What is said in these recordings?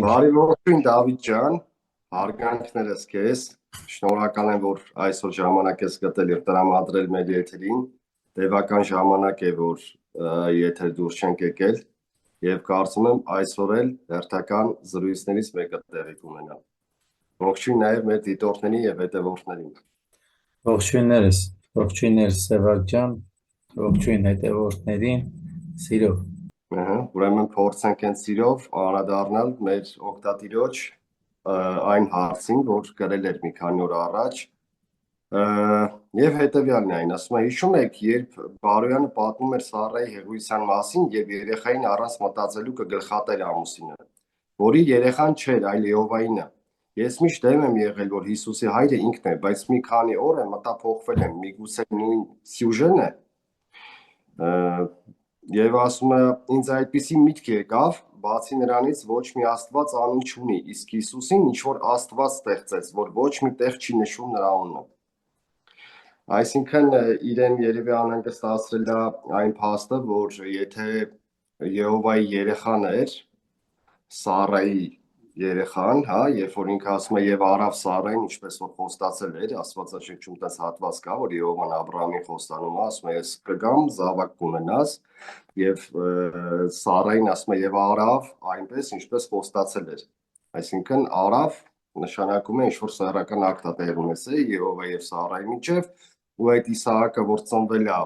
Բարի ողջույն Դավիթ ջան, հարգանքներս քեզ, շնորհակալ եմ, որ այսօր ժամանակ ես գտել եւ տրամադրել մեր եթերին, տևական ժամանակ է, որ եթեր դուրս չենք եկել եւ կարծում եմ այսօր էլ հերթական զրույցներից մեկը տեղի կունենա։ Ողջույն նաեւ մեր դիտորդներին եւ հետևորդներին։ Ողջույններս Սևակ ջան, ողջույն հետևորդներին, սիրով։ Ուրեմն փորձենք են սիրով անդրադառնալ մեր օգտատիրոջ այն հարցին, որ գրել էր մի քանի օր առաջ, եւ հետեւյալն է այն, ասում է, հիշում եք, երբ Բարոյանը պատմում էր Սառայի հեղուկության մասին եւ երեխային առանց մտածելու կգլխատեր ամուսինը, որի երեխան չէր, այլ Եհովայինը։ Ես միշտ դեմ եմ եղել, որ Հիսուսի հայրը ինքն է, բայց մի քանի օր է մտափոխվել եմ, միգուցե նույն սյուժեն է։ Եվ ասում է, ինձ այդպիսի միտք եկավ, բացի նրանից ոչ մի Աստված անուն չունի, իսկ Հիսուսին ինչ որ Աստված ստեղծեց, որ ոչ մի տեղ չի նշում նրա անունը։ Այսինքն իրեն երևի անհանգստացրել է այն փաստը, որ եթե Եհովայի երեխան էր, Սառայի երեխան, հա, երբ որ ինքը ասում է եւ արավ Սառային, ինչպես որ խոստացել էր, Աստվածաշնչում տես հատված կա, որ Եհովան Աբրահամին խոստանում է, ասում է, ես կգամ, զավակ կունենաս, եւ Սառային ասում է եւ արավ այնպես, ինչպես խոստացել էր։ Այսինքն արավ նշանակում է ինչ որ սեռական ակտատեր ունեցել Եհովա եւ Սառայի միջեւ, ու այդ Իսահակը, որ ծնվել է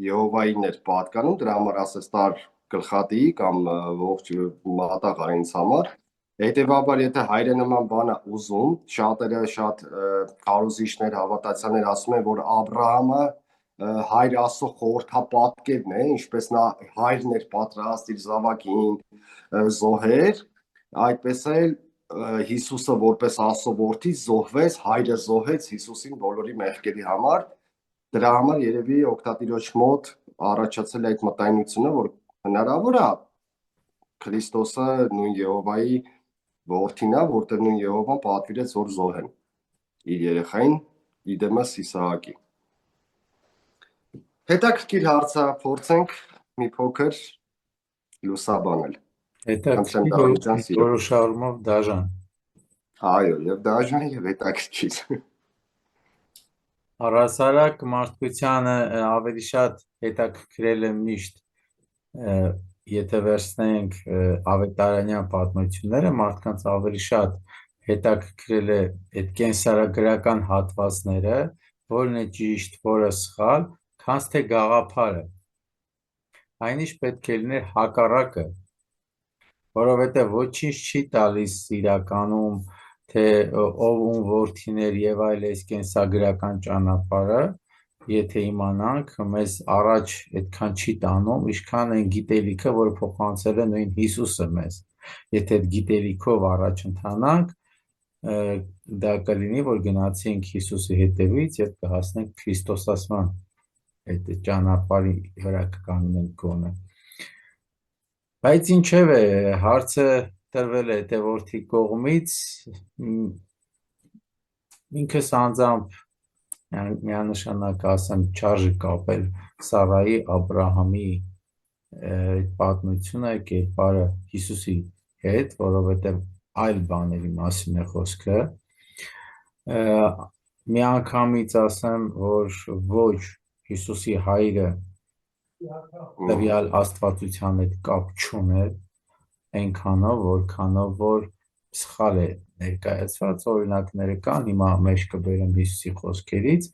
Եհովային էր պատկանում, դրա համար ասես տար գլխատի կամ ողջ մատաղ այնց համար։ Հետևաբար, եթե հայրը նման բան է ուզում, շատերը շատ քարոզիչներ, հավատացյալներ ասում են, որ Աբրահամը հայր Աստծո խորհրդապատկերն է, ինչպես նա հայրն էր պատրաստ իր զավակին զոհեր, այդպես էլ Հիսուսը որպես Աստծո որդի զոհվեց, հայրը զոհեց Հիսուսին բոլորի մեղքերի համար։ Դրա համար երևի օգտատիրոջ մոտ առաջացել է այդ մտայնությունը, որ հնարավոր է Քրիստոսը նույն Եհովայի որդին է, որտեղ նույն Եհովան պատվիրեց, որ զոհեն իր երեխային իդեմս Իսահակի։ Հետաքրքիր հարց է, փորձենք մի փոքր լուսաբանել։ Հետաքրքիր որոշառումով դաժան։ Այո, եւ դաժան եւ հետաքրքիր։ Առհասարակ մարդկությանը ավելի շատ հետաքրքրել է միշտ, եթե վերցնենք ավետարանյան պատմությունները, մարդկանց ավելի շատ հետաքրքրել է այդ կենսարագրական հատվածները, որն է ճիշտ, որը սխալ, քան թե գաղափարը։ Այնինչ պետք է լիներ հակառակը, որովհետև ոչինչ չի տալիս իրականում, թե ով ում որդին էր եւ այլ այս կենսագրական ճանապարհը, եթե իմանանք, մեզ առաջ այդքան չի տանում, ինչքան այն գիտելիքը, որը փոխանցել է նույն Հիսուսը մեզ։ Եթե այդ գիտելիքով առաջ ընթանանք, դա կլինի, որ գնացինք Հիսուսի հետևից եւ կհասնենք Քրիստոսասման այդ ճանապարհի վրա կկանգնենք գոնե։ Բայց ինչևէ, հարցը տրվել է հետևորդի կողմից, ինքս անձամբ միանշանակ ասեմ, չարժի կապել Սառայի, Աբրահամի պատմությունը, կերպարը Հիսուսի հետ, որովհետև այլ բաների մասին է խոսքը։ Միանգամից ասեմ, որ ոչ Հիսուսի հայրը տվյալ աստվածության հետ կապ չուներ, այնքանով, որքանով որ սխալ է ներկայացված, օրինակները կան, հիմա մեջ կբերեմ Հիսուսի խոսքերից,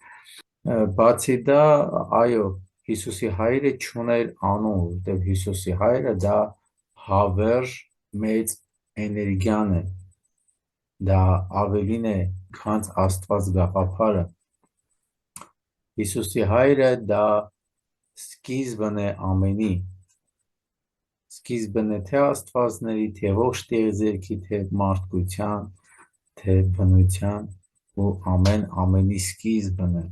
բացի դա, այո, Հիսուսի հայրը չուներ անուն, որտեղ Հիսուսի հայրը դա հավերժ մեծ էներգիան է, դա ավելին է, քան Աստված գաղափարը։ Հիսուսի հայրը դա սկիզբն է ամենի, սկիզբն է թե աստվածների, թե ողջ տիեզերքի, թե մարդկության, թե բնության ու ամենի սկիզբն է։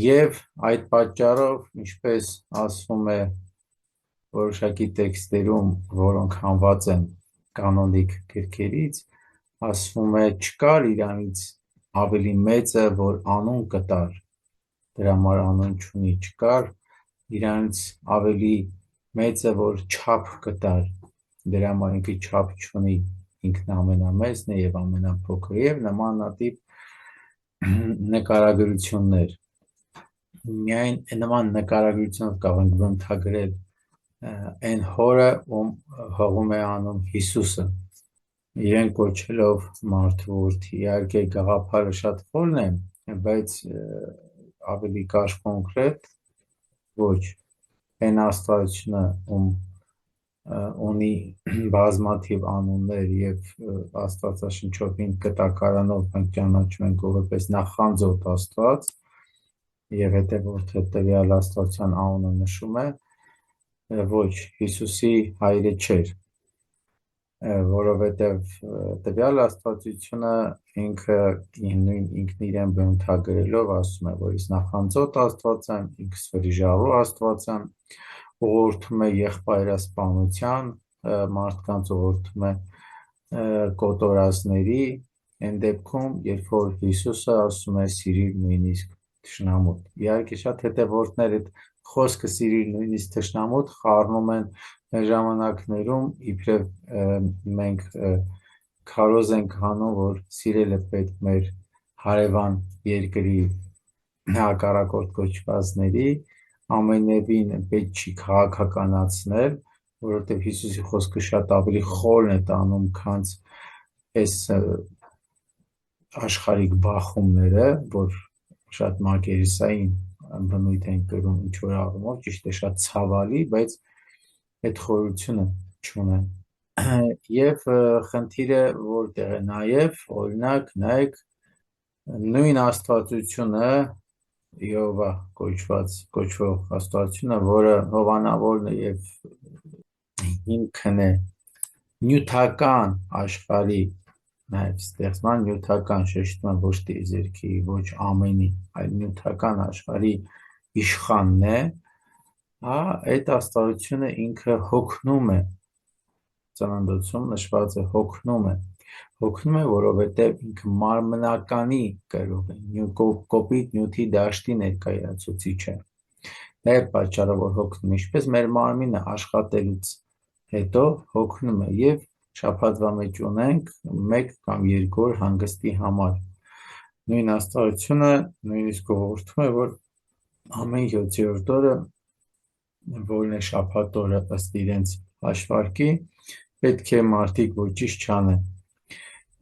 Եվ այդ պատճառով, ինչպես ասվում է որոշակի տեքստերում, որոնք հանված են կանոնիկ գրքերից, ասվում է չկար իրանից ավելի մեծը, որ անուն կտար, դրա համար անուն չունի, չկար իրանից ավելի մեծը, որ չափ կտար, դրա համար ինքը չափ չունի, ինքն ամենամեծն է եւ ամենափոքրը եւ նմանատիպ նկարագրություններ միայն նման նկարագրությունով կարող ենք բնութագրել այն հորը ում հողում է անում Հիսուսը իրեն կոչելով մարդու որդի իհարկե գաղափարը շատ խորն է բայց ավելի կարճ կոնկրետ ոչ այն աստվածությունը ում ունի բազմաթիվ անուններ եւ աստվածաշնչով հին կտակարանով մենք ճանաչում ենք որպես նախանձոտ աստված եւ հետեւորդ տվյալ աստվածության անունը նշում է ոչ Հիսուսի հայրը չէր որովհետեւ տվյալ աստվածությունը ինքը ինքն իրեն բնութագրելով ասում է որ իսկ նախանձոտ աստված եմ ինքս վրիժառու աստված եմ ուղղորդում է եղբայրասպանության մարդկանց ուղղորդում է կոտորածների այն դեպքում երբ որ Հիսուսը ասում է սիրիր նույնիսկ թշնամուդ իհարկե շատ հետևորդներ այդ խոսքը սիրիր նույնիսկ թշնամուդ խառնում են մեր ժամանակներում իբրև մենք քարոզ ենք անում որ սիրելը պետք մեր հարևան երկրի հակառակորդ կոչվածների ամենևին պետք չի քաղաքականացնել, որովհետև Հիսուսի խոսքը շատ ավելի խորն է տանում, քան այս աշխարհիկ բախումները, որ շատ մակերեսային բնույթ են կրում ինչ-որ առումով, ճիշտ է շատ ցավալի, բայց այդ խորությունը չունեն։ Եվ խնդիրը որտեղ է նաև, օրինակ, նայեք, նույն աստվածությունը Եհովա կոչվող աստվածությունը, որը հովանավորն է եւ հիմքն է նյութական աշխարհի նաեւ ստեղծման նյութական շեշտման ոչ տիեզերքի, ոչ ամենի, այլ նյութական աշխարհի իշխանն է, այդ աստվածությունը ինքը հոգնում է ծննդոցում նշված է հոգնում է, որովհետև ինքը մարմնականի կրող է, կոպիտ նյութի դաշտի ներկայացուցիչ է։ Դա է պատճառը, որ հոգնում է, ինչպես մեր մարմինը աշխատելուց հետո հոգնում է եւ շաբաթվա մեջ ունենք 1 կամ 2 օր հանգստի համար։ Նույն աստվածությունը նույնիսկ ուղղորդում է, որ ամեն 7-րդ օրը, որն է շաբաթ օրը ըստ իրենց հաշվարկի, պետք է մարդիկ ոչինչ չանեն։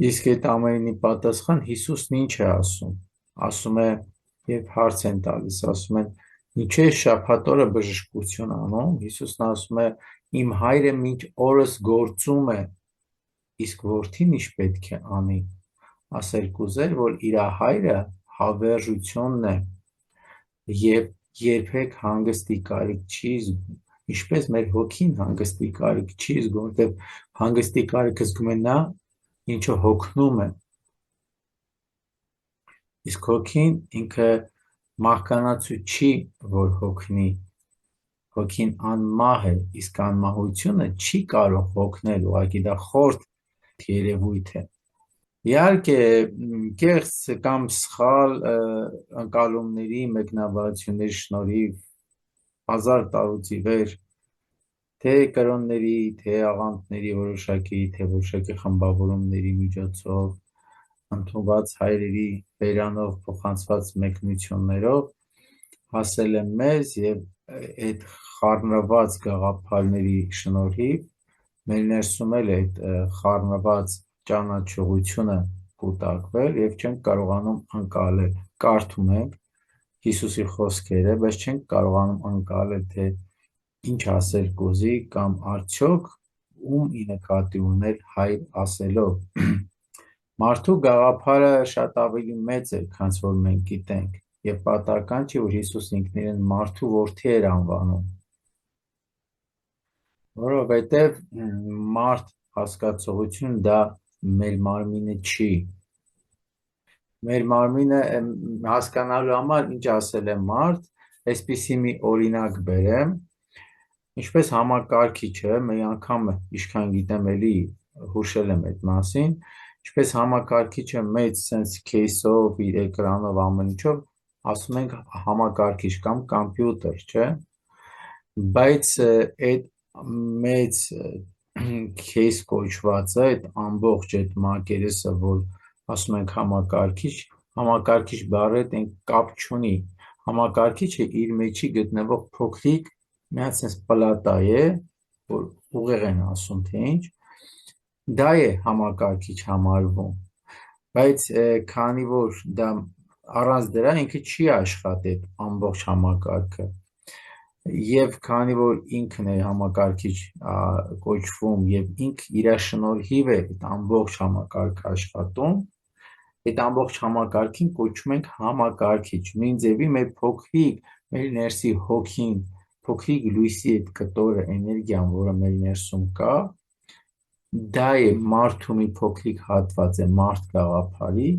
Իսկ այդ ամենի պատասխան Հիսուսն ինչ է ասում։ Ասում է, երբ հարց են տալիս, ասում են, ինչու է շաբաթ օրը բժշկություն անում, Հիսուսն ասում է, իմ հայրը մինչ օրս գործում է, իսկ որդին ինչ պետք է անի։ Ասել կուզեր, որ իր հայրը հավերժությունն է եւ երբեք հանգստի կարիք չի զգում, ինչպես մեր հոգին հանգստի կարիք չի զգում, որտեղ հանգստի կարիքը զգում է նա, ինչը հոգնում է։ Իսկ հոգին ինքը մահկանացու չի, որ հոգնի, հոգին անմահ է, իսկ անմահությունը չի կարող հոգնել, ուղղակի դա խորտ երևույթ է։ Իհարկե, կեղծ կամ սխալ ընկալումների, մեկնաբանությունների շնորհիվ 1000 տարուց ի վեր թե կրոնների, թե աղանդների որոշակի, թե որոշակի խմբավորումների միջոցով ընդունված հայրերի բերանով փոխանցված մեկնություններով հասել է մեզ եւ այդ խառնված գաղափարների շնորհիվ մեր ներսում էլ այդ խառնված ճանաչողությունը կուտակվել եւ չենք կարողանում ընկալել։ Կարդում ենք Հիսուսի խոսքերը, բայց չենք կարողանում ընկալել, թե ինչ ասել կուզի կամ արդյոք ում ի նկատի ուներ հայր ասելով։ Մարդու գաղափարը շատ ավելի մեծ է, քան որ մենք գիտենք, եւ պատահական չի, որ Հիսուսն ինքն իրեն մարդու որդի էր անվանում, որովհետեւ մարդ հասկացողություն դա մեր մարմինը չի։ Մեր մարմինը հասկանալու համար ինչ ասել է մարդ, այսպիսի մի օրինակ բերեմ, ինչպես համակարգիչը, մի անգամ ինչքան գիտեմ էլի հուշել եմ այդ մասին, ինչպես համակարգիչը մեծ sense case-ով, իր էկրանով ամեն ինչով, ասում ենք համակարգիչ կամ կոմպյուտեր, չէ՞։ Բայց այդ մեծ case կոչվածը, այդ ամբողջ այդ մակերեսը, որ ասում ենք համակարգիչ բառը այն կապ չունի։ Համակարգիչը իր մեջի գտնվող փոքրիկ մի հատ sense պլատա է, որ ուղեղ են ասում թե ինչ, դա է համակարգիչ համարվում, բայց քանի որ դա առանց դրա ինքը չի աշխատի ամբողջ համակարգը, եւ քանի որ ինքն է համակարգիչ կոչվում եւ ինքը իր շնորհիվ է այդ ամբողջ համակարգը աշխատում, այդ ամբողջ համակարգին կոչում ենք համակարգիչ, նույն ձևի մեր փոքրիկ, մեր ներսի հոգին, փոքրիկ լույսի այդ կտորը, էներգիան, որը մեր ներսում կա, դա է մարդու մի փոքրիկ հատված է մարդ գաղափարի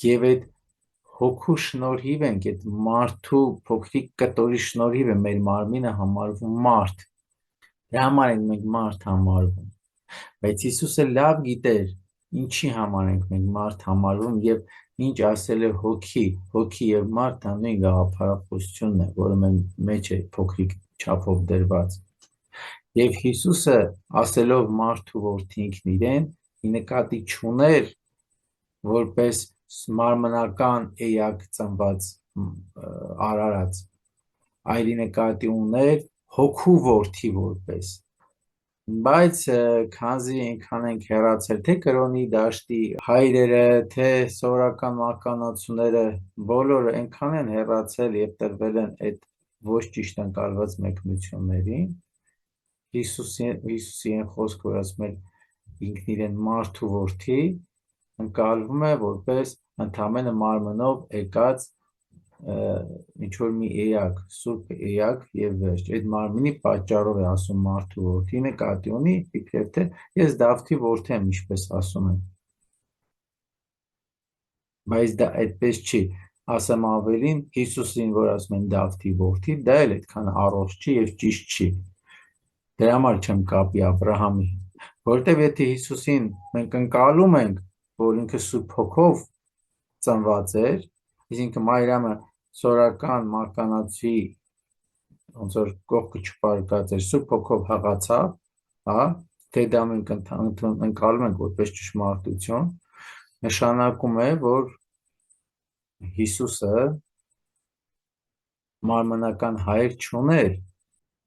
եւ այդ հոգու շնորհիվ ենք այդ մարդու փոքրիկ կտորի շնորհիվ է մեր մարմինը համարվում մարդ, դրա համար ենք մենք մարդ համարվում, բայց Հիսուսը լավ գիտեր ինչի համար ենք մենք մարդ համարվում եւ ինչ ասել է հոգի եւ մարդ դա նույն գաղափարախոսությունն է, որը մեջ է փոքրիկ չափով դրված եւ Հիսուսը ասելով մարդու որդի ինքն իրեն ի նկատի չուներ որպես մարմնական էակ ծնված արարած, այլ ի նկատի ուներ հոգու որդի որպես, բայց քանզի այնքան ենք հեռացել թե կրոնի դաշտի հայրերը, թե սովորական մահկանացուները, բոլորը այնքան են հեռացել եւ տրվել են այդ ոչ ճիշտ ընկալված մեկնություններին, Հիսուսի այն խոսքը, որ ասում է ինքն իրեն մարդու որդի, ընկալվում է որպես ընդամենը մարմնով եկած ինչ-որ մի էակ, սուրբ էակ եւ վերջ, այդ մարմնի պատճառով է ասում մարդու որդի, նկատի ունի, իբրև թե ես Դավթի որդի եմ, ինչպես ասում են, բայց դա այդպես չի, ասեմ ավելին, Հիսուսին, որ ասում են Դավթի որդի, դա էլ այդքան առողջ չի եւ ճիշտ չի, դրա համար չեմ կապի Աբրահամի, որտեվ եթե Հիսուսին մենք ընկալում ենք, որ ինքը Սուրբ Հոգով ծնված էր, այսինքն Մարիամը սորական մահկանացի ոնց որ կողքը չպարկած էր, Սուրբ Հոգով հղացավ, հա, թե դա մենք ընկալում ենք որպես ճշմարտություն, նշանակում է, որ Հիսուսը մարմնական հայր չուներ,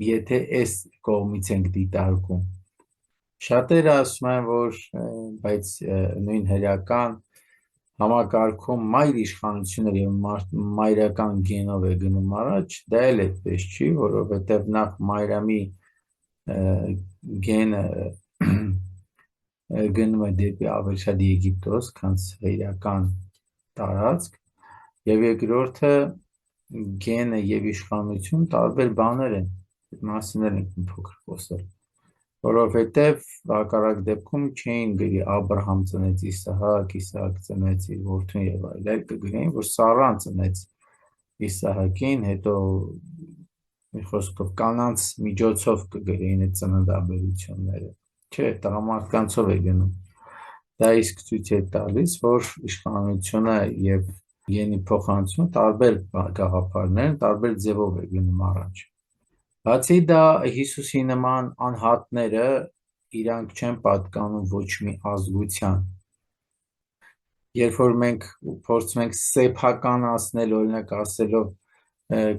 եթե այս կողմից ենք դիտարկում։ Շատերը ասում են, որ բայց նույն հրեական համակարգում մայր իշխանություններ եւ մայրական գենով է գնում առաջ, դա էլ այդպես չի, որովհետեւ նախ Մարիամի գենը գնում է դեպի ավելի շատ Եգիպտոս, քան հրեական տարածք, եւ երկրորդը գենը եւ իշխանություն տարբեր բաներ են, այդ մասին էլ ենք փոքր խոսել, որովհետեւ հակառակ դեպքում չէին գրի Աբրահամ ծնեց Իսահակ, Իսահակ ծնեց իր որդուն եւ այլն, կգրեին, որ Սառան ծնեց Իսահակին, հետո մի խոսքով կանանց միջոցով կգրեին այդ ծննդաբերությունները, չէ, տղամարդկանցով է գնում, դա իսկ ցույց է տալիս, որ իշխանությունը եւ գենի փոխանցումը տարբեր գաղափարներ, տարբեր ձևով է գնում առաջ։ Բացի դա Հիսուսի նման անհատները իրանք չեն պատկանում ոչ մի ազգության։ Երբ որ մենք փորձում ենք սեփականացնել, օրինակ ասելով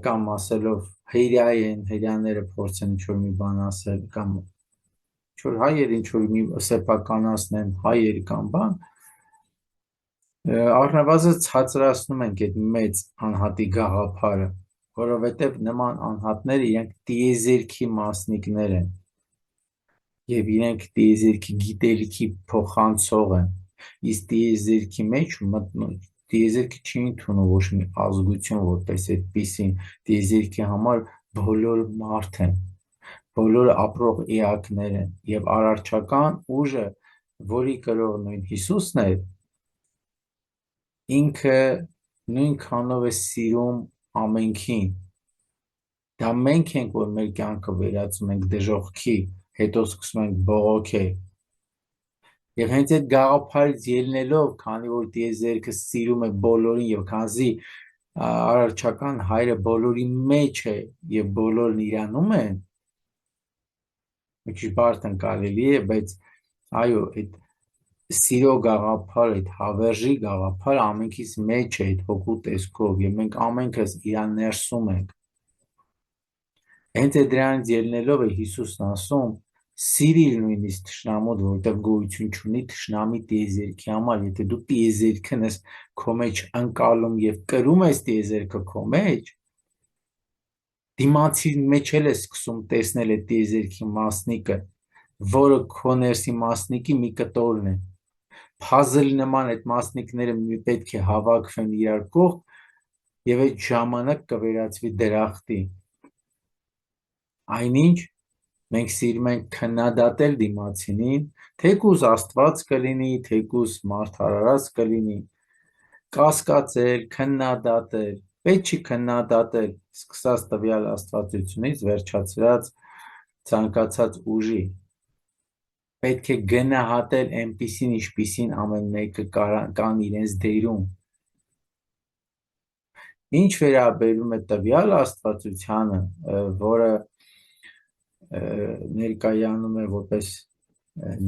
կամ ասելով հրյա են, հրյաները փորձեն ինչ-որ մի բան ասել կամ ինչ-որ հայեր ինչ-որ մի սեփականացնեն հայեր կամ բան, առնվազն ցածրացնում ենք այդ մեծ անհատի գաղափարը, որովհետև նման անհատները իրենք տիեզերքի մասնիկներ են եւ իրենք տիեզերքի գիտելիքի փոխանցող են, իսկ տիեզերքի մեջ տիեզերքը չի ընդունում ոչ մի ազգություն որպես այդպիսին, տիեզերքի համար բոլոր մարդ են, բոլոր ապրող էակներ են եւ արարչական ուժը, որի կրող նույն Հիսուսն է, ինքը նույնքանով է սիրում ամենքին, դա մենք ենք, որ մեր կյանքը վերածում ենք դժոխքի, հետո սկսում ենք բողոքել, եւ հենց այդ գաղափարից ելնելով, քանի որ տիեզերքը սիրում է բոլորին եւ քանզի արարչական հայրը բոլորի մեջ է եւ բոլորն իրանում են, մի քիչ բարդ ընկալելի է, բայց այո, այդ սիրո գաղափար, այդ հավերժի գաղափար ամենքից մեջ է այդ հոգու տեսքով եւ մենք ամենքս իրան ներսում ենք։ Հենց այդ դրանից ելնելով է Հիսուսն ասում. սիրիր նույնիսկ թշնամուդ, որտեղ գոյություն չունի թշնամի տիեզերքի համար, եթե դու տիեզերքն ես քո մեջ ընկալում եւ կրում ես տիեզերքը քո մեջ, դիմացի մեջ էլ է սկսում տեսնել այդ տիեզերքի մասնիկը, որը քո ներսի մասնիկի մի կտորն է։ Փազլ նման այդ մասնիկները պետք է հավաքվեն իրար կողք եւ այդ ժամանակ կվերածվի դրախտի։ Այնինչ մենք սիրում ենք քննադատել դիմացինին, թեկուզ Աստված կլինի, թեկուզ մարդարարած կլինի, կասկածել, քննադատել, պետք չի քննադատել, սկսած տվյալ աստվածությունից վերջացրած ցանկացած ուժի, պետք է գնահատել այնպիսին, ինչպիսին ամեն մեկը կան իրենց դերում։ Ինչ վերաբերում է տվյալ աստվածությանը, որը ներկայանում է որպես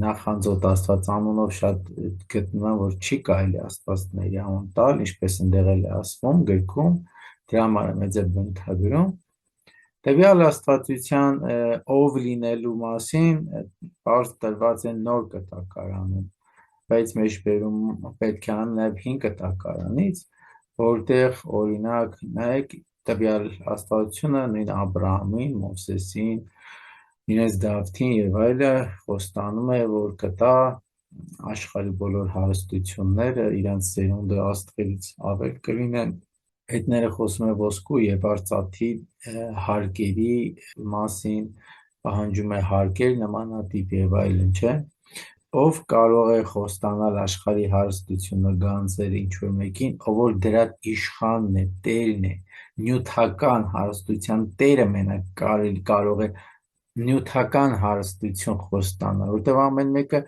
նախանձոտ Աստված անունով, շատ գտնում եմ, որ չի կարելի Աստվածների անուն տալ, ինչպես ընդեղ էլ է ասվում գրքում, դրա համար եմ մեծ բնութագրում։ Տվյալ աստվածության ով լինելու մասին բարձ տրված են նոր կտակարանում, բայց մեջբերում պետք է անեմ նաև հին կտակարանից, որտեղ օրինակ նայեք տվյալ աստվածությունը նույն Աբրահամին, Մովսեսին, իրենց Դավթին եւ այլը խոստանում է, որ կտա աշխարհի բոլոր հարստությունները, իրանց ծերունդը աստղերից ավել կլինեն։ Հետները խոսում է ոսկու եւ արծաթի հարկերի մասին, պահանջում է հարկեր նմանատիպ եւ այլն, չէ՞։ Ով կարող է խոստանալ աշխարհի հարստությունը, գանձերը ինչ-որ մեկին, ով որ դրա իշխանն է, տերն է, նյութական հարստության տերը մենակ կարող է նյութական հարստություն խոստանալ, որտեղ ամեն մեկը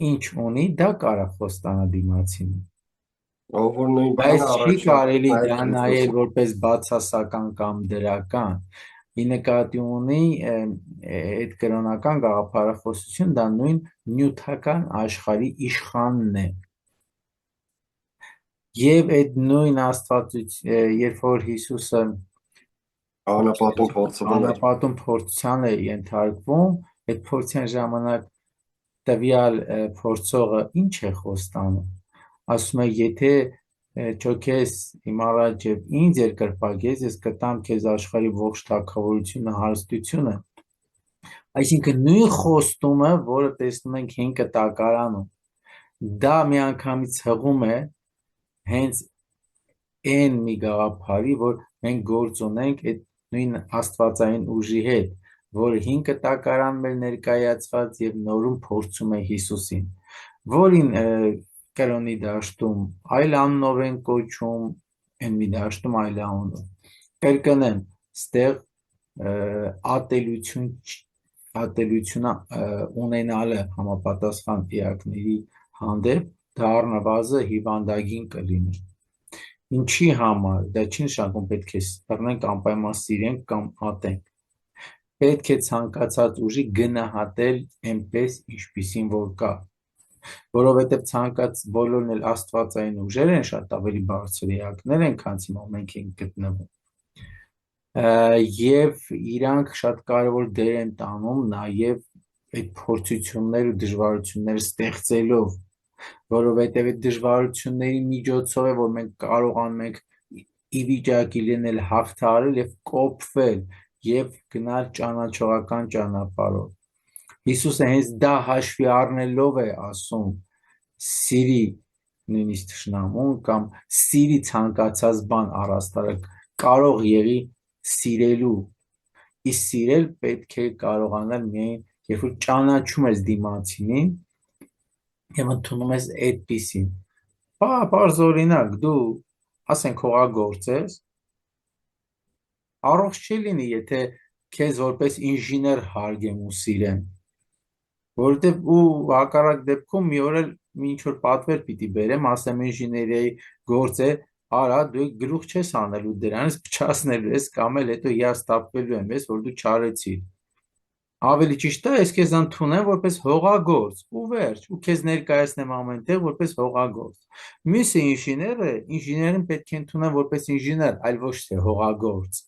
ինչ ունի, դա կարող խոստանա դիմացին։ Ով որ նույն Բայց բանը չի կարելի դա առաջ նայել որպես բացասական կամ դրական։ Ի նկատի ունի այդ կրոնական գաղափարախոսություն, դա նույն նյութական աշխարհի իշխանն է։ Եվ այդ նույն աստվածություն, երբ որ Հիսուսը անապատում փորձության է ենթարկվում, այդ փորձյան ժամանակ տվյալ փորձողը ինչ է խոստանում։ Ասում է, եթե ճոքես իմ առաջ եւ ինձ երկրպագես, ես կտամ քեզ աշխարհի ողջ թագավորությունը, հարստությունը։ Այսինքն նույն խոստումը, որը տեսնում ենք հին կտակարանում, դա միանգամից հղում է հենց այն մի գաղափարի, որ մենք գործ ունենք այդ նույն աստվածային ուժի հետ, որը հին կտակարանում էր ներկայացված եւ նորում փորձում է Հիսուսին, որին կրոնի դաշտում այլ անունով են կոչում, այն մի դաշտում այլ անունով։ Կրկնեմ, ստեղ ատելությունը ունենալը համապատասխան էակների հանդեպ դա առնվազն հիվանդագին կլինի։ Ինչի համար, դա չի նշանակում պետք է սպառնենք անպայման սիրենք կամ ատենք։ Պետք է ցանկացած ուժի գնահատել այնպես, ինչպիսին որ կա, որովհետև ցանկաց բոլորն էլ աստվածային ուժեր են, շատ ավելի բարձր էակներ են, քան մենք ենք գտնվում։ Եվ իրանք շատ կարևոր դեր են տանում նաև այդ փորձություններ ու դժվարություններ ստեղծելով, որովհետև այդ դժվարությունների միջոցով է, որ մենք կարողանում ենք ի վիճակի լինել հաղթահարել եւ կոփվել եւ գնալ ճանաչողական ճանապարհով։ Հիսուսը հենց դա հաշվի առնելով է ասում. սիրի նույնիսկ թշնամուն կամ սիրի ցանկացած բան առաստաղ կարող եղի սիրելու։ Իսկ սիրել պետք է կարողանալ միայն երբ որ ճանաչում ես դիմացինին եւ ընդունում ես այդպիսին։ Պարզ օրինակ, դու ասենք հողագործ ես, առողջ չի լինի, եթե քեզ որպես ինժեներ հարգեմ ու սիրեմ, որովհետև ու հակառակ դեպքում մի օր էլ ինչ որ պատվեր պիտի բերեմ, ասեմ ինժեներիայի գործ է, արա դու գլուխ չես անելու դրանից փչացնելու ես կամ էլ հետո հիասթափվելու եմ ես, որ դու չարեցիր։ Ավելի ճիշտ է, ես քեզ ընդունեմ որպես հողագործ ու վերջ, ու քեզ ներկայացնեմ ամենտեղ որպես հողագործ։ Մյուսը ինժեներ է, ինժեներին պետք է ընդունեմ որպես ինժեներ, այլ ոչ թե հողագործ։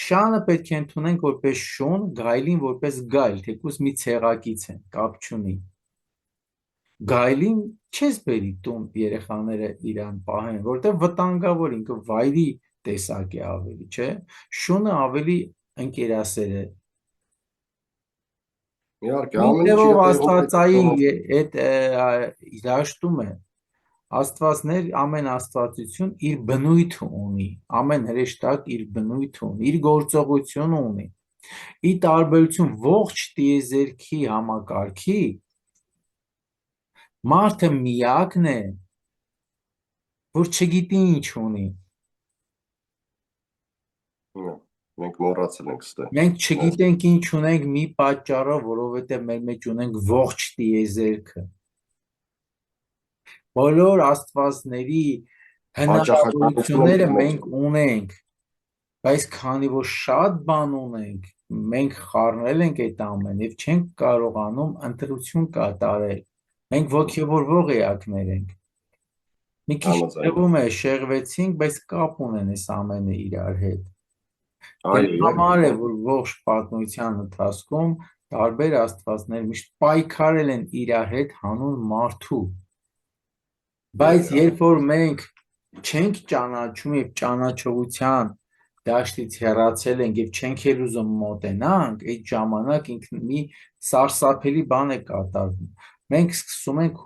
Շանը պետք է ընդունենք որպես շուն, գայլին որպես գայլ, թեկուզ մի ցեղակից են, կապ չունի։ Գայլին չես բերի տուն երեխաները իրան պահեն, որտեղ վտանգավոր ինքը վայրի տեսակ է ավելի, չէ։ Շունը ավելի ընկերասեր է։ Իհարկե, Մի ամեն ինչ իր ձևով տեղում պետք է աստվածային թողնենք։ այդ հաշտում է։ Աստվածներ, ամեն աստվածություն իր բնույթը ունի, ամեն հրեշտակ իր բնույթը ունի, իր գործողությունը ունի։ Ի տարբերություն ողջ տիեզերքի համակարգի, մարդը միակն է, որ չգիտի ինչ ունի։ Մենք մոռացել ենք ստե։ Մենք չգիտենք ինչ ունենք մի պատճառով, որովհետև մեր մեջ ունենք ողջ տիեզերքը։ Բոլոր աստվածների հնարավորությունները Հաճախականությունները մեջ մենք ունենք, բայց քանի որ շատ բան ունենք, մենք խառնել ենք այդ ամեն եւ չենք կարողանում ընտրություն կատարել։ Մենք ոգևորվող էակներ ենք։ Մի քիչ համաձայն։ թվում է շեղվեցինք, բայց կապ ունեն այս ամենը իրար հետ։ Այո, Դրա եւ համար է, որ ողջ պատմության ընթացքում տարբեր աստվածներ միշտ պայքարել են իրար հետ հանուն մարդու։ Բայց երբ որ մենք չենք ճանաչում եւ ճանաչողության դաշտից հեռացել ենք եւ չենք էլ ուզում մոտենանք, այդ ժամանակ ինքն մի սարսափելի բան է կատարվում։ Մենք սկսում ենք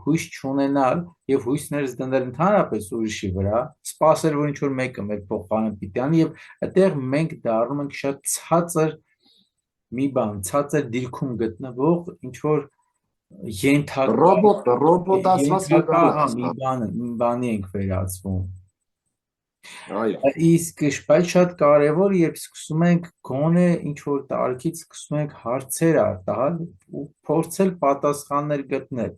հույս չունենալ եւ հույսներս դնել ընդհանրապես ուրիշի վրա, սпасել որ ինչ որ մեկը մեր փոխարեն պիտի անի եւ այդտեղ մենք դառնում ենք շատ ցածր մի բան, ցածր դիրքում գտնվող ինչ որ ռոբոտացված մի բան է մի հաստատ։ բանի ենք վերածվում։ Այո, Իսկ բայց շատ կարևոր, երբ սկսում ենք գոնե ինչ որ տարիքից սկսում ենք հարցեր արտահալ ու փորձել պատասխաններ գտնել։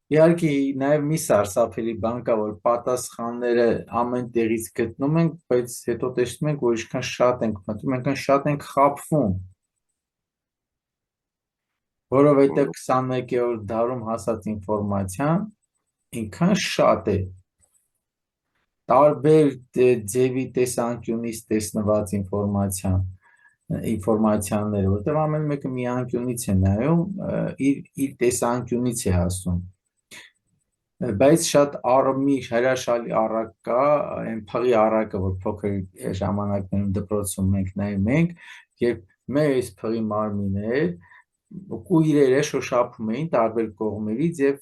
Իհարկե, նաև մի սարսափելի բան կա, որ պատասխանները ամեն տեղից գտնում ենք, բայց հետո տեսնում ենք, որ ինչքան շատ ենք մտնում, այնքան շատ ենք խաբվում։ Որովհետև 21-րդ դարում հասած ինֆորմացիան ինքան շատ է, տարբեր ձևի տեսանկյունից տեսնված ինֆորմացիաները, որտեղ ամեն մեկը մի անկյունից է նայում, իր տեսանկյունից է ասում։ Բայց շատ մի հրաշալի առակ կա, այն փղի առակը, որ փոքր ժամանակներում դպրոցում մենք նայում ենք, երբ մեր այս փղի մարմիններ կույրերը շոշափում էին տարբեր կողմերից եւ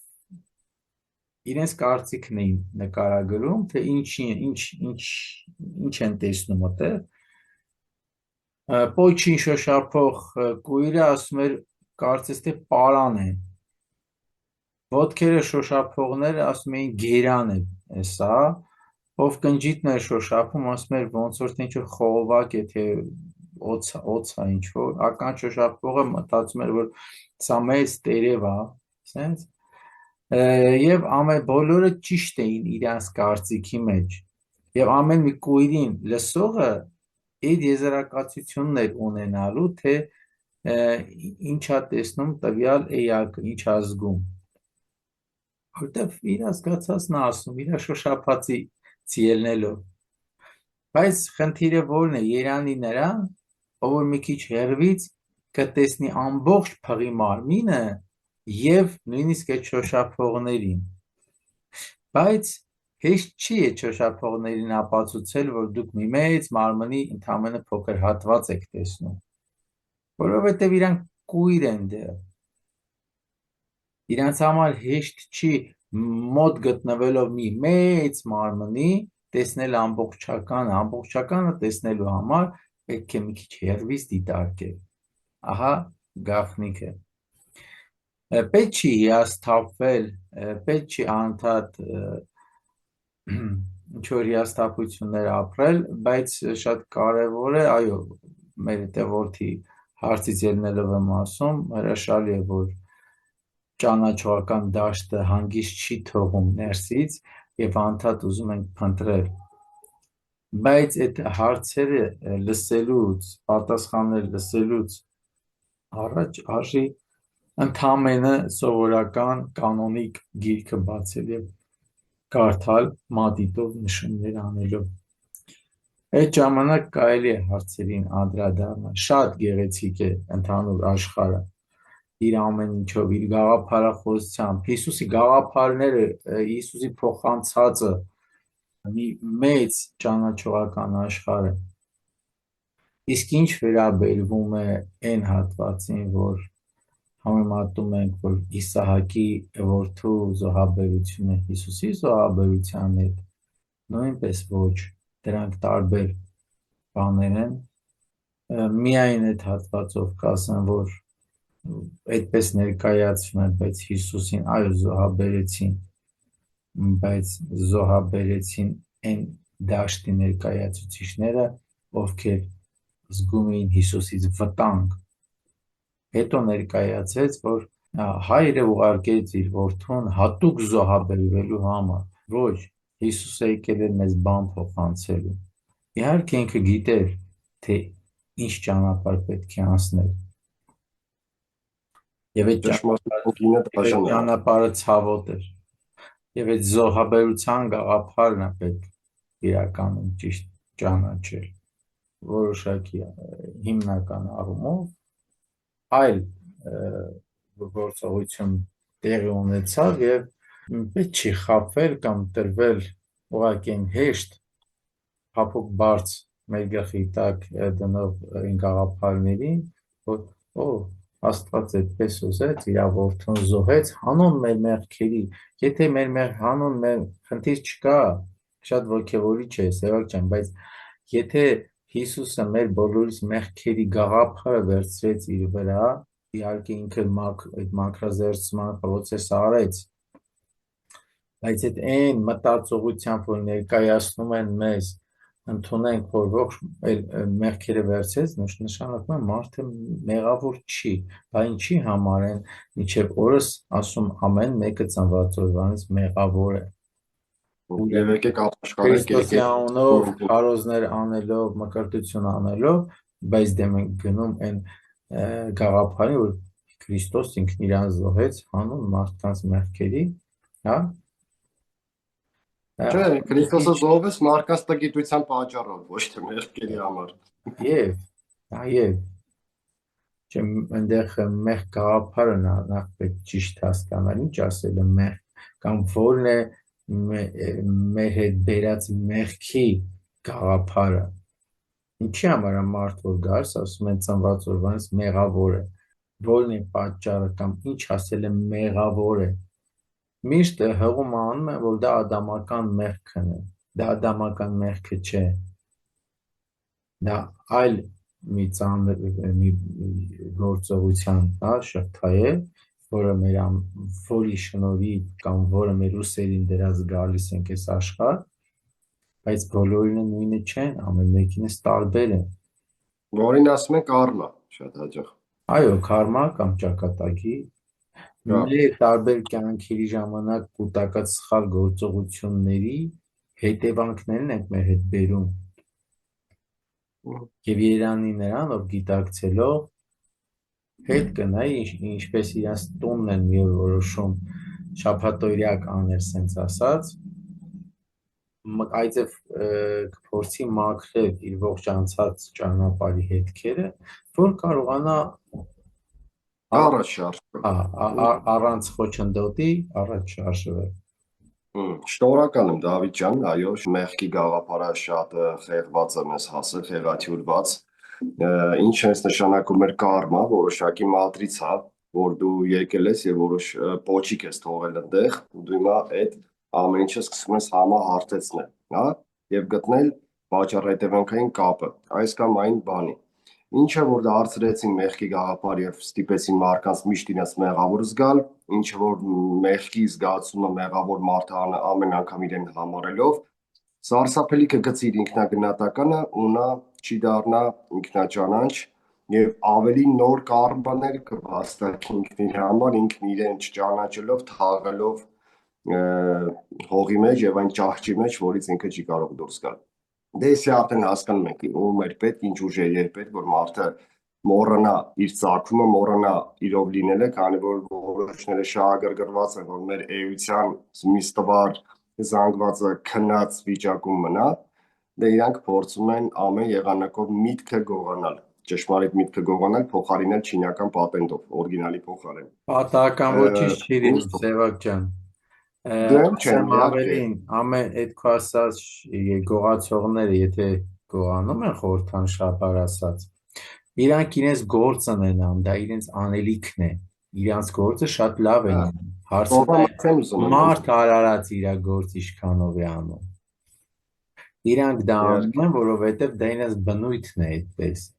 իրենց կարծիքն էին նկարագրում, թե ինչ են տեսնում այդտեղ։ Պոչին շոշափող կույրը ասում էր կարծես թե պարան է։ Ոտքերը շոշափողները ասում էին գերան է սա, ով կնջիտն էր շոշափում, ասում էր ոնց որ ինչ որ խողովակ է, թե օծ է ինչ որ, ական շոշափողը մտածում էր որ սա մեծ տերև է, sense եւ բոլորը ճիշտ էին իրանց կարծիքի մեջ եւ ամեն մի կույրին լսողը այդ եզրակացությունն էր ունենալու թե ինչա տեսնում տվյալ էակը, ինչ ազգում, որտեվ իր զգացածն ասում, իր շոշափածի ելնելով, բայց խնդիրը որն է, երանի նրան, ով որ մի քիչ հեռվից կտեսնի ամբողջ փղի մարմինը եւ նույնիսկ այդ շոշափողներին, բայց հեշտ չի այդ շոշափողներին ապացուցել, որ դուք մի մեծ մարմնի ընդամենը փոքր հատված եք տեսնում, որովհետեւ իրանք կույր են դեռ, իրանց համար հեշտ չի մոտ գտնվելով մի մեծ մարմնի տեսնել ամբողջականը տեսնելու համար պետք է մի քիչ հեռվից դիտարկել, ահա գաղտնիքը։ Պետք չի հիասթափվել, պետք չի անդադ ինչ-որ հիասթափություններ ապրել, բայց շատ կարևոր է, այո, մեր հետևորդի հարցից ելնելով եմ ասում, հրաշալի է, որ ճանաչողական դաշտը հանգիստ չի թողում ներսից և անդադ ուզում ենք փնտրել։ Բայց այդ հարցերը լսելուց, պատասխաններ լսելուց առաջ արժի ընդամենը սովորական կանոնիկ գիրքը բացել եւ կարդալ մատիտով նշումներ անելով։ Այդ ժամանակ կարելի է հարցերին անդրադառնալ։ Շատ գեղեցիկ է ընդհանուր աշխարհը իր ամեն ինչով, իր գաղափարախոսությամբ, Հիսուսի գաղափարները, Հիսուսի փոխանցածը, մի մեծ ճանաչողական աշխարհ է։ Իսկ ինչ վերաբերվում է այն հատվածին, որ համեմատում ենք, որ Իսահակի որդու զոհաբերությունը Հիսուսի զոհաբերության հետ, նույնպես ոչ, դրանք տարբեր բաներ են։ Միայն այդ հատվածով կասեմ, որ այդպես ներկայացվում է, բայց Հիսուսին այո զոհաբերեցին, բայց զոհաբերեցին այն դաշտի ներկայացուցիչները, ովքեր զգում էին Հիսուսից վտանգ։ Հետո ներկայացեց, որ հայրը ուղարկեց իր որդուն հատուկ զոհաբերվելու համար։ Ոչ, Հիսուսը եկել էր մեզ բան փոխանցելու։ Իհարկե ինքը գիտեր, թե ինչ ճանապարհ պետք է անցնել։ Եվ այդ Ճշմարտությունը դաժան է։ ճանապարհը ցավոտ էր։ Եվ այդ զոհաբերության գաղափարն է պետք իրականում ճիշտ ճանաչել որոշակի հիմնական առումով այլ գործողություն տեղի ունեցավ եւ պետք չի խաբվել կամ տրվել ուղղակի այն հեշտ փափուկ բարձ մեր գլխի տակ դնող այն գաղափարներին, որ Աստված այդպես ուզեց, իր որդուն զոհեց հանուն մեր մեղքերի։ Եթե մեր հանուն մեր խնդիր չկա, շատ ոգևորիչ է, Սևակ ջան, բայց եթե Հիսուսը մեր բոլորիս մեղքերի գաղափարը վերցրեց իր վրա, իհարկե ինքը այդ մաքրազերծման process արեց, բայց այդ այն մտածողությամբ, որ ներկայացնում են մեզ, ընդունենք, որ ողջ մեղքերը վերցրեց, նշանակում է մարդը մեղավոր չի, բա ինչի համար են մինչև օրս ասում ամեն մեկը ծնված օրվանից մեղավոր է։ Եվ եկեք ապաշխարենք, Քրիստոսի անունով քարոզներ անելով, մկրտություն անելով, բայց դե մենք գնում այն գաղափարին, որ Քրիստոս ինքն իրան զոհեց հանուն մարդկանց մեղքերի, հա։ Չէ, Քրիստոսը զոհվեց մարդկանց տգիտության պատճառով, ոչ թե մեղքերի համար։ Եվ այնտեղ մեղք գաղափարը նախ պետք ճիշտ հասկանալ, ինչ ասել է մեղք, կամ որն է մեր հետ բերած մեղքի գաղափարը։ Ինչի համար է մարդ որ գալիս, ասում են ծնված օրվանից մեղավոր է, որն է պատճառը կամ ինչ ասել է մեղավոր է։ Միշտ հղում անում է, որ դա ադամական մեղքն է, դա ադամական մեղքը չէ, դա այլ մի ծանր մի գործողության շղթա է, որի շնորհիվ կամ որը մեր ուսերին դրած գալիս ենք այս աշխարհ, բայց բոլորինը նույնը չեն, ամեն մեկինս տարբեր է։ Որին ասում են կարմա, շատ հաճախ։ Այո, կարմա կամ ճակատագիր։ Մեր տարբեր կյանքերի ժամանակ կուտակած սխալ գործողությունների հետևանքներն են մեր հետ բերում։ Եվ Երանի նրան, ով գիտակցելով հետ կնայի, ինչպես իրաց տունն են մի օր որոշում շաբաթօրյակ աներ, սենց ասած, այցև կփորձի մաքրել իր ողջ անցած ճանապարհի հետքերը, որ կարողանա առաջ շարժվել։ Առանց խոչընդոտի առաջ շարժվել։ Շնորհակալ եմ Դավիթ ջան, այո, մեղքի գաղափարը շատ խեղված է մեզ հասել, խեղաթյուրված։ Ինչ է նշանակում էր կարմա, որոշակի մատրիցա, որ դու եկել ես եւ որոշ պոչիկ ես թողել այնտեղ, դու հիմա այդ ամեն ինչը սկսում ես համահարթեցնել, հա, եւ գտնել պատճառ-հետևանքային կապը, այս կամ այն բանի։ Ինչը որ դարձրեցին մեղքի գաղափար եւ ստիպեցին մարդկանց միշտ իրենց մեղավոր զգալ, ինչը որ մեղքի զգացումը մեղավոր մարդը ամեն անգամ իրեն համարելով, սարսափելի կգցի իր ինքնագնահատականը ու նա չի դառնա ինքնաճանաչ եւ ավելի նոր կարմաներ կվաստակի ինքն իր համար, ինքն իրեն չճանաչելով, թաղելով հողի մեջ եւ այն ճահճի մեջ, որից ինքը չի կարող դուրս գալ։ Դե էսի արդեն հասկանում ենք ում էր պետք, ինչ ուժերի էր պետք, որ մարդը մոռանա իր ծագումը, մոռանա իրով լինելը, քանի որ որոշները շահագրգռված են, որ մեր էության մի ստվար զանգվածը քնած վիճակում մնա, դե իրանք փորձում են ամեն եղանակով միտքը գողանալ, ճշմարիտ միտքը գողանալ, փոխարինել չինական պատենտով, օրիգինալի փոխարեն։ Պատահական ոչինչ չի լինում, Ա, Սևակ ջան։ Դեմ չեմ, Ասեմ իհարկե։ ավելին, ամեն այդ քո ասած գողացողները, եթե գողանում են խորհրդանշաբար ասած, իրանք իրենց գործն են անում, դա իրենց անելիքն է, իրանց գործը շատ լավ են Հա, անում։ Հարցն է, Սովամաց եմ ուզում եմ մարդ արարած իր գործ ինչքանով է անում։ Իրանք դա անում իհարկե։ են, որովհետև դա իրենց բնույթն է այդպես։ Հա,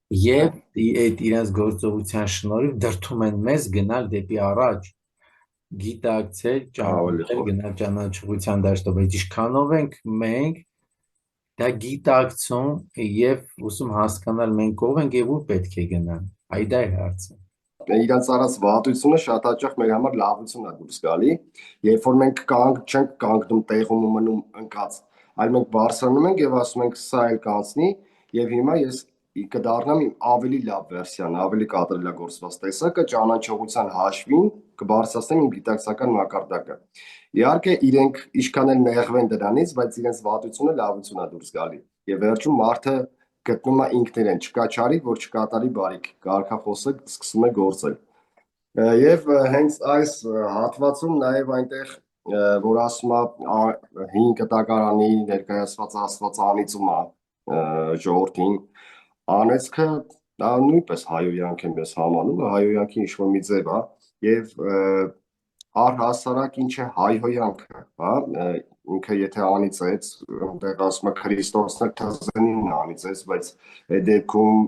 Եվ այդ իրենց գործողության շնորհիվ դրդում են մեզ գնալ դեպի առաջ, գիտակցել, ավելի ճանաչել, խոր։ գնալ ճանաչողության դաշտով, այդ ինչքանով ենք մենք դա գիտակցում եւ ուսում հասկանալ մենք ով ենք եւ ուր պետք է գնալ։ Այ դա է հարցը։ Իրանց արած վատությունը շատ հաճախ մեր համար լավություն է դուրս գալի, երբ որ մենք չենք կանգնում տեղում ու մնում ընկած, այլ մենք բարձրանում ենք եւ ասում ենք սա էլ կանցնի եւ հիմա ես կդառնամ իմ ավելի լավ վերսիան, ավելի կատարելագործված տեսակը ճանաչողության հաշվին կբարձրացնեմ իմ գիտակցական մակարդակը։ Իհարկե իրենք ինչքան էլ նեղվեն դրանից, բայց իրենց վատությունը լավություն է դուրս գալի։ Եվ վերջում մարդը գտնում է ինքն իրեն, չկա չարիք, որ չկատարի բարիք, կարգախոսը սկսում է գործել։ Եվ հենց այս հատվածում նաև այնտեղ, որ ասում է հին կտակարանի ներկայացված Աստված անիծում է ժողովրդին, անեծքը դա նույնպես հայոյանք եմ ես համանում, հայոյանքի ինչ-որ մի ձև է, եւ առհասարակ ինչ է հայհոյանքը, հա, ինքը եթե անիծեց, այնտեղ ասում է Քրիստոսն էլ թզենին անիծեց, բայց այդ դեպքում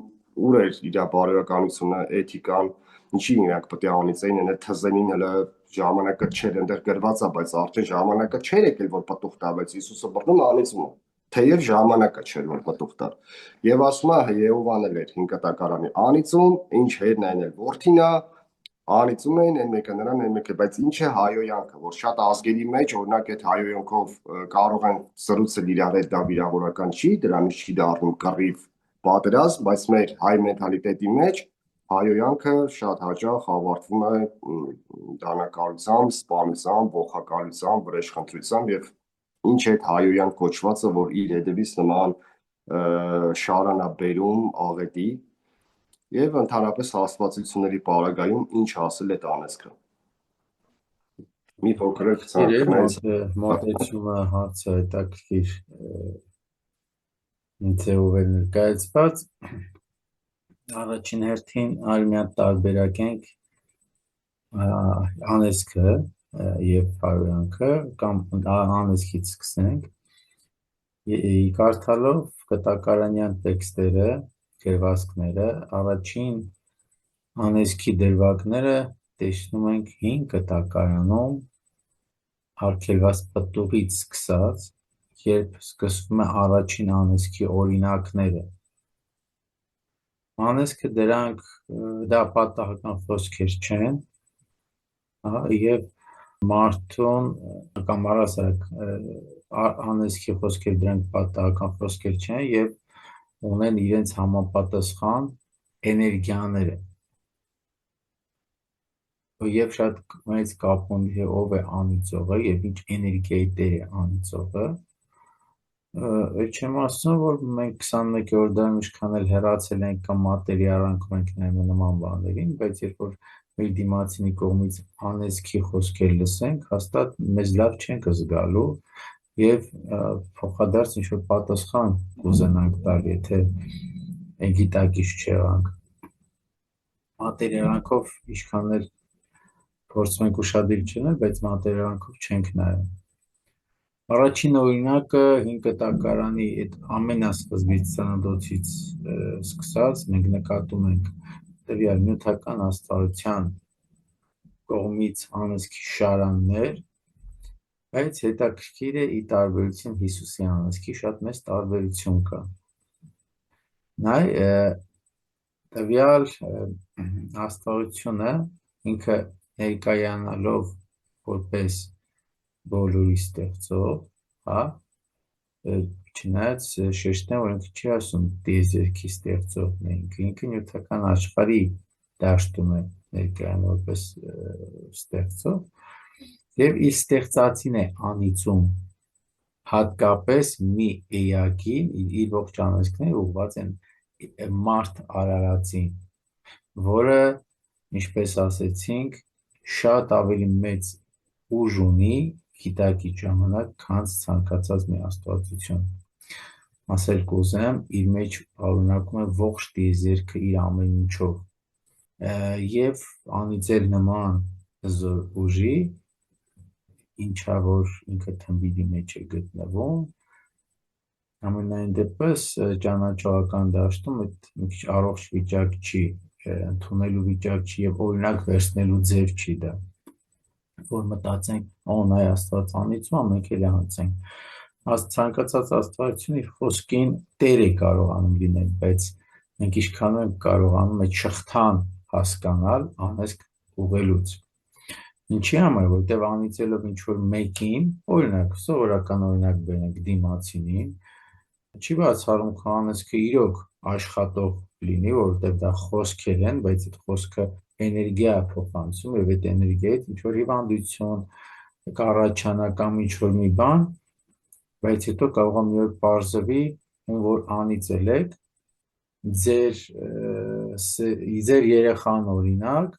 ուր էր իր բարոյականությունը, էթիկան, ինչի իրանք պետք է անիծեին, այն թզենին հələ ժամանակը չէր, այնտեղ գրված է, բայց արդեն ժամանակը չէր եկել, որ պտուղ տա, բայց Հիսուսը բռնում անիծում է, թեև ժամանակը չէր, որ պտուղ տար։ Եվ ասում է Եհովան էլ էր հին կտակարանի անիծում, ինչ հերն այն էլ որդին է, անիծում էին այն մեկը նրան, այն մեկը, բայց ինչ է հայոյանքը, որ շատ ազգերի մեջ, օրինակ այդ հայոյանքով կարող են սրուցել իրար հետ, դա վիրավորական չի, դրանից չի դառնում կռիվ պատերազմ, բայց մեր հայ մենթալիտետի մեջ հայոյանքը շատ հաճախ ավարտվում է դանակալությամբ, սպանությամբ, ողակալությամբ, վրեժխնդրությամբ եւ ինչ է այդ հայոյան կոչվածը, որ իր հետևից նման շարան է բերում աղետի եւ ընդհանրապես աստվածությունների պարագայում ինչ ասել այդ անեծքը։ Մի փոքր Իրեն ցանկնեց մոտեցումը հարցը հետաքրքիր ձևով է ներկայացված։ Առաջին հերթին այլ մի հատ տարբերակենք անեծքը եւ հայոյանքը կամ անեծքից սկսենք։ Կարդալով կտակարանյան տեքստերը, գրվածքները, առաջին անեծքի դրվագները տեսնում ենք հին կտակարանում արգելված պտուղից սկսած, երբ սկսվում է առաջին անեծքի օրինակները։ Անեծքը դրանք դա պատահական խոսքեր չեն, եւ մարդուն կամ առասարակ անեծքի խոսքեր դրանք պատահական խոսքեր չեն եւ ունեն իրենց համապատասխան էներգիաները։ Եվ շատ մեծ կապ ունի ով է անիծողը եւ ինչ էներգիայի տեր է անիծողը։ Չեմ ասում, որ մենք 21-րդ դարում ինչքան էլ հեռացել ենք կամ մատերի արանքում ենք նայում նման բաներին, բայց երբ որ մեր դիմացինի կողմից անեծքի խոսքեր լսենք, հաստատ մեզ լավ չենք զգալու եւ փոխադարձ ինչ-որ պատասխան կուզենանք տալ, եթե գիտակից չեղանք։ Մատերի արանքով ինչքան էլ փորձում ենք ուշադիր չլինել, բայց մատերի արանքով չենք նայում։ Առաջին օրինակը հին կտակարանի այդ ամենասկզբից ծննդոցից սկսած մենք նկատում ենք տվյալ նյութական աստվածության կողմից անեծքի շարաններ, բայց հետաքրքիր է ի տարբերություն Հիսուսի անեծքի շատ մեծ տարբերություն կա։ Նայ տվյալ աստվածությունը ինքը ներկայանալով որպես բոլորի ստեղծող, հա, չնայած շեշտեմ, որ ինքը չի ասում տիեզերքի ստեղծողն է, ինքը նյութական աշխարհի դաշտում է ներկայանում որպես ստեղծող եւ իր ստեղծածին է անիծում հատկապես մի էակին իր ողջ անեծքները ուղղված են մարդ արարածին, որը ինչպես ասեցինք շատ ավելի մեծ ուժ ունի գիտակի ժամանակ, քան ցանկացած մի աստվածություն։ Ասել կուզեմ, իր մեջ պարունակում է ողջ տիեզերքը իր ամեն ինչով եւ անիծել նման զոր ուժի, ինչա որ ինքը թմբիրի մեջ է գտնվում, ամենայն դեպս ճանաչողական դաշտում այդ մի քիչ առողջ վիճակ չի, ընդունելու վիճակ չի եւ օրինակ վերցնելու ձև չի դա, որ մտածենք, նայ Աստված անիծում, մենք էլ անիծենք։ Ցանկացած աստվածություն իր խոսքին տեր է կարողանում լինել, բայց մենք ինչքան ենք կարողանում այդ շղթան հասկանալ անեծք ուղղելուց։ Ինչի համար, որտեղ անիծելով ինչ-որ մեկին, օրինակ, սովորական օրինակ բերենք դիմացինին, չի բացառում քո անեծքը իրոք աշխատող լինի, որովհետև դա խոսքեր են, բայց այդ խոսքը էներգիա է փոխանցում եւ այդ էներգիայից ինչ-որ հիվանդություն կառաջանա կամ ինչ-որ մի բան, բայց հետո կարող է մի օր պարզվի, որ անիծել եք ձեր երեխան օրինակ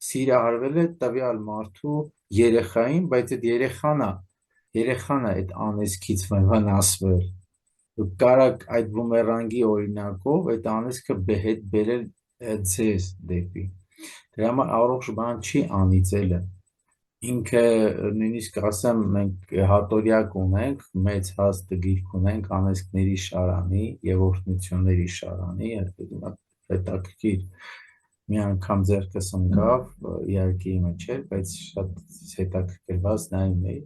սիրահարվել է տվյալ մարդու երեխային, բայց այդ երեխան է այդ անեծքից վնասվել։ Կարաք այդ բումերանգի օրինակով այդ անեծքը հետ բերել ձեզ դեպի։ Դրա համար առողջ բան չի անիծելը։ Ինքը նույնիսկ ասեմ, մենք հատորյակ ունենք, մեծ հաստ գիրք ունենք անեծքների շարանի եւ օրհնությունների շարանի, հետաքրքիր մի անգամ ձեռքս ընկավ, իհարկե իմը չէր, բայց շատ հետաքրքրված նայում էի,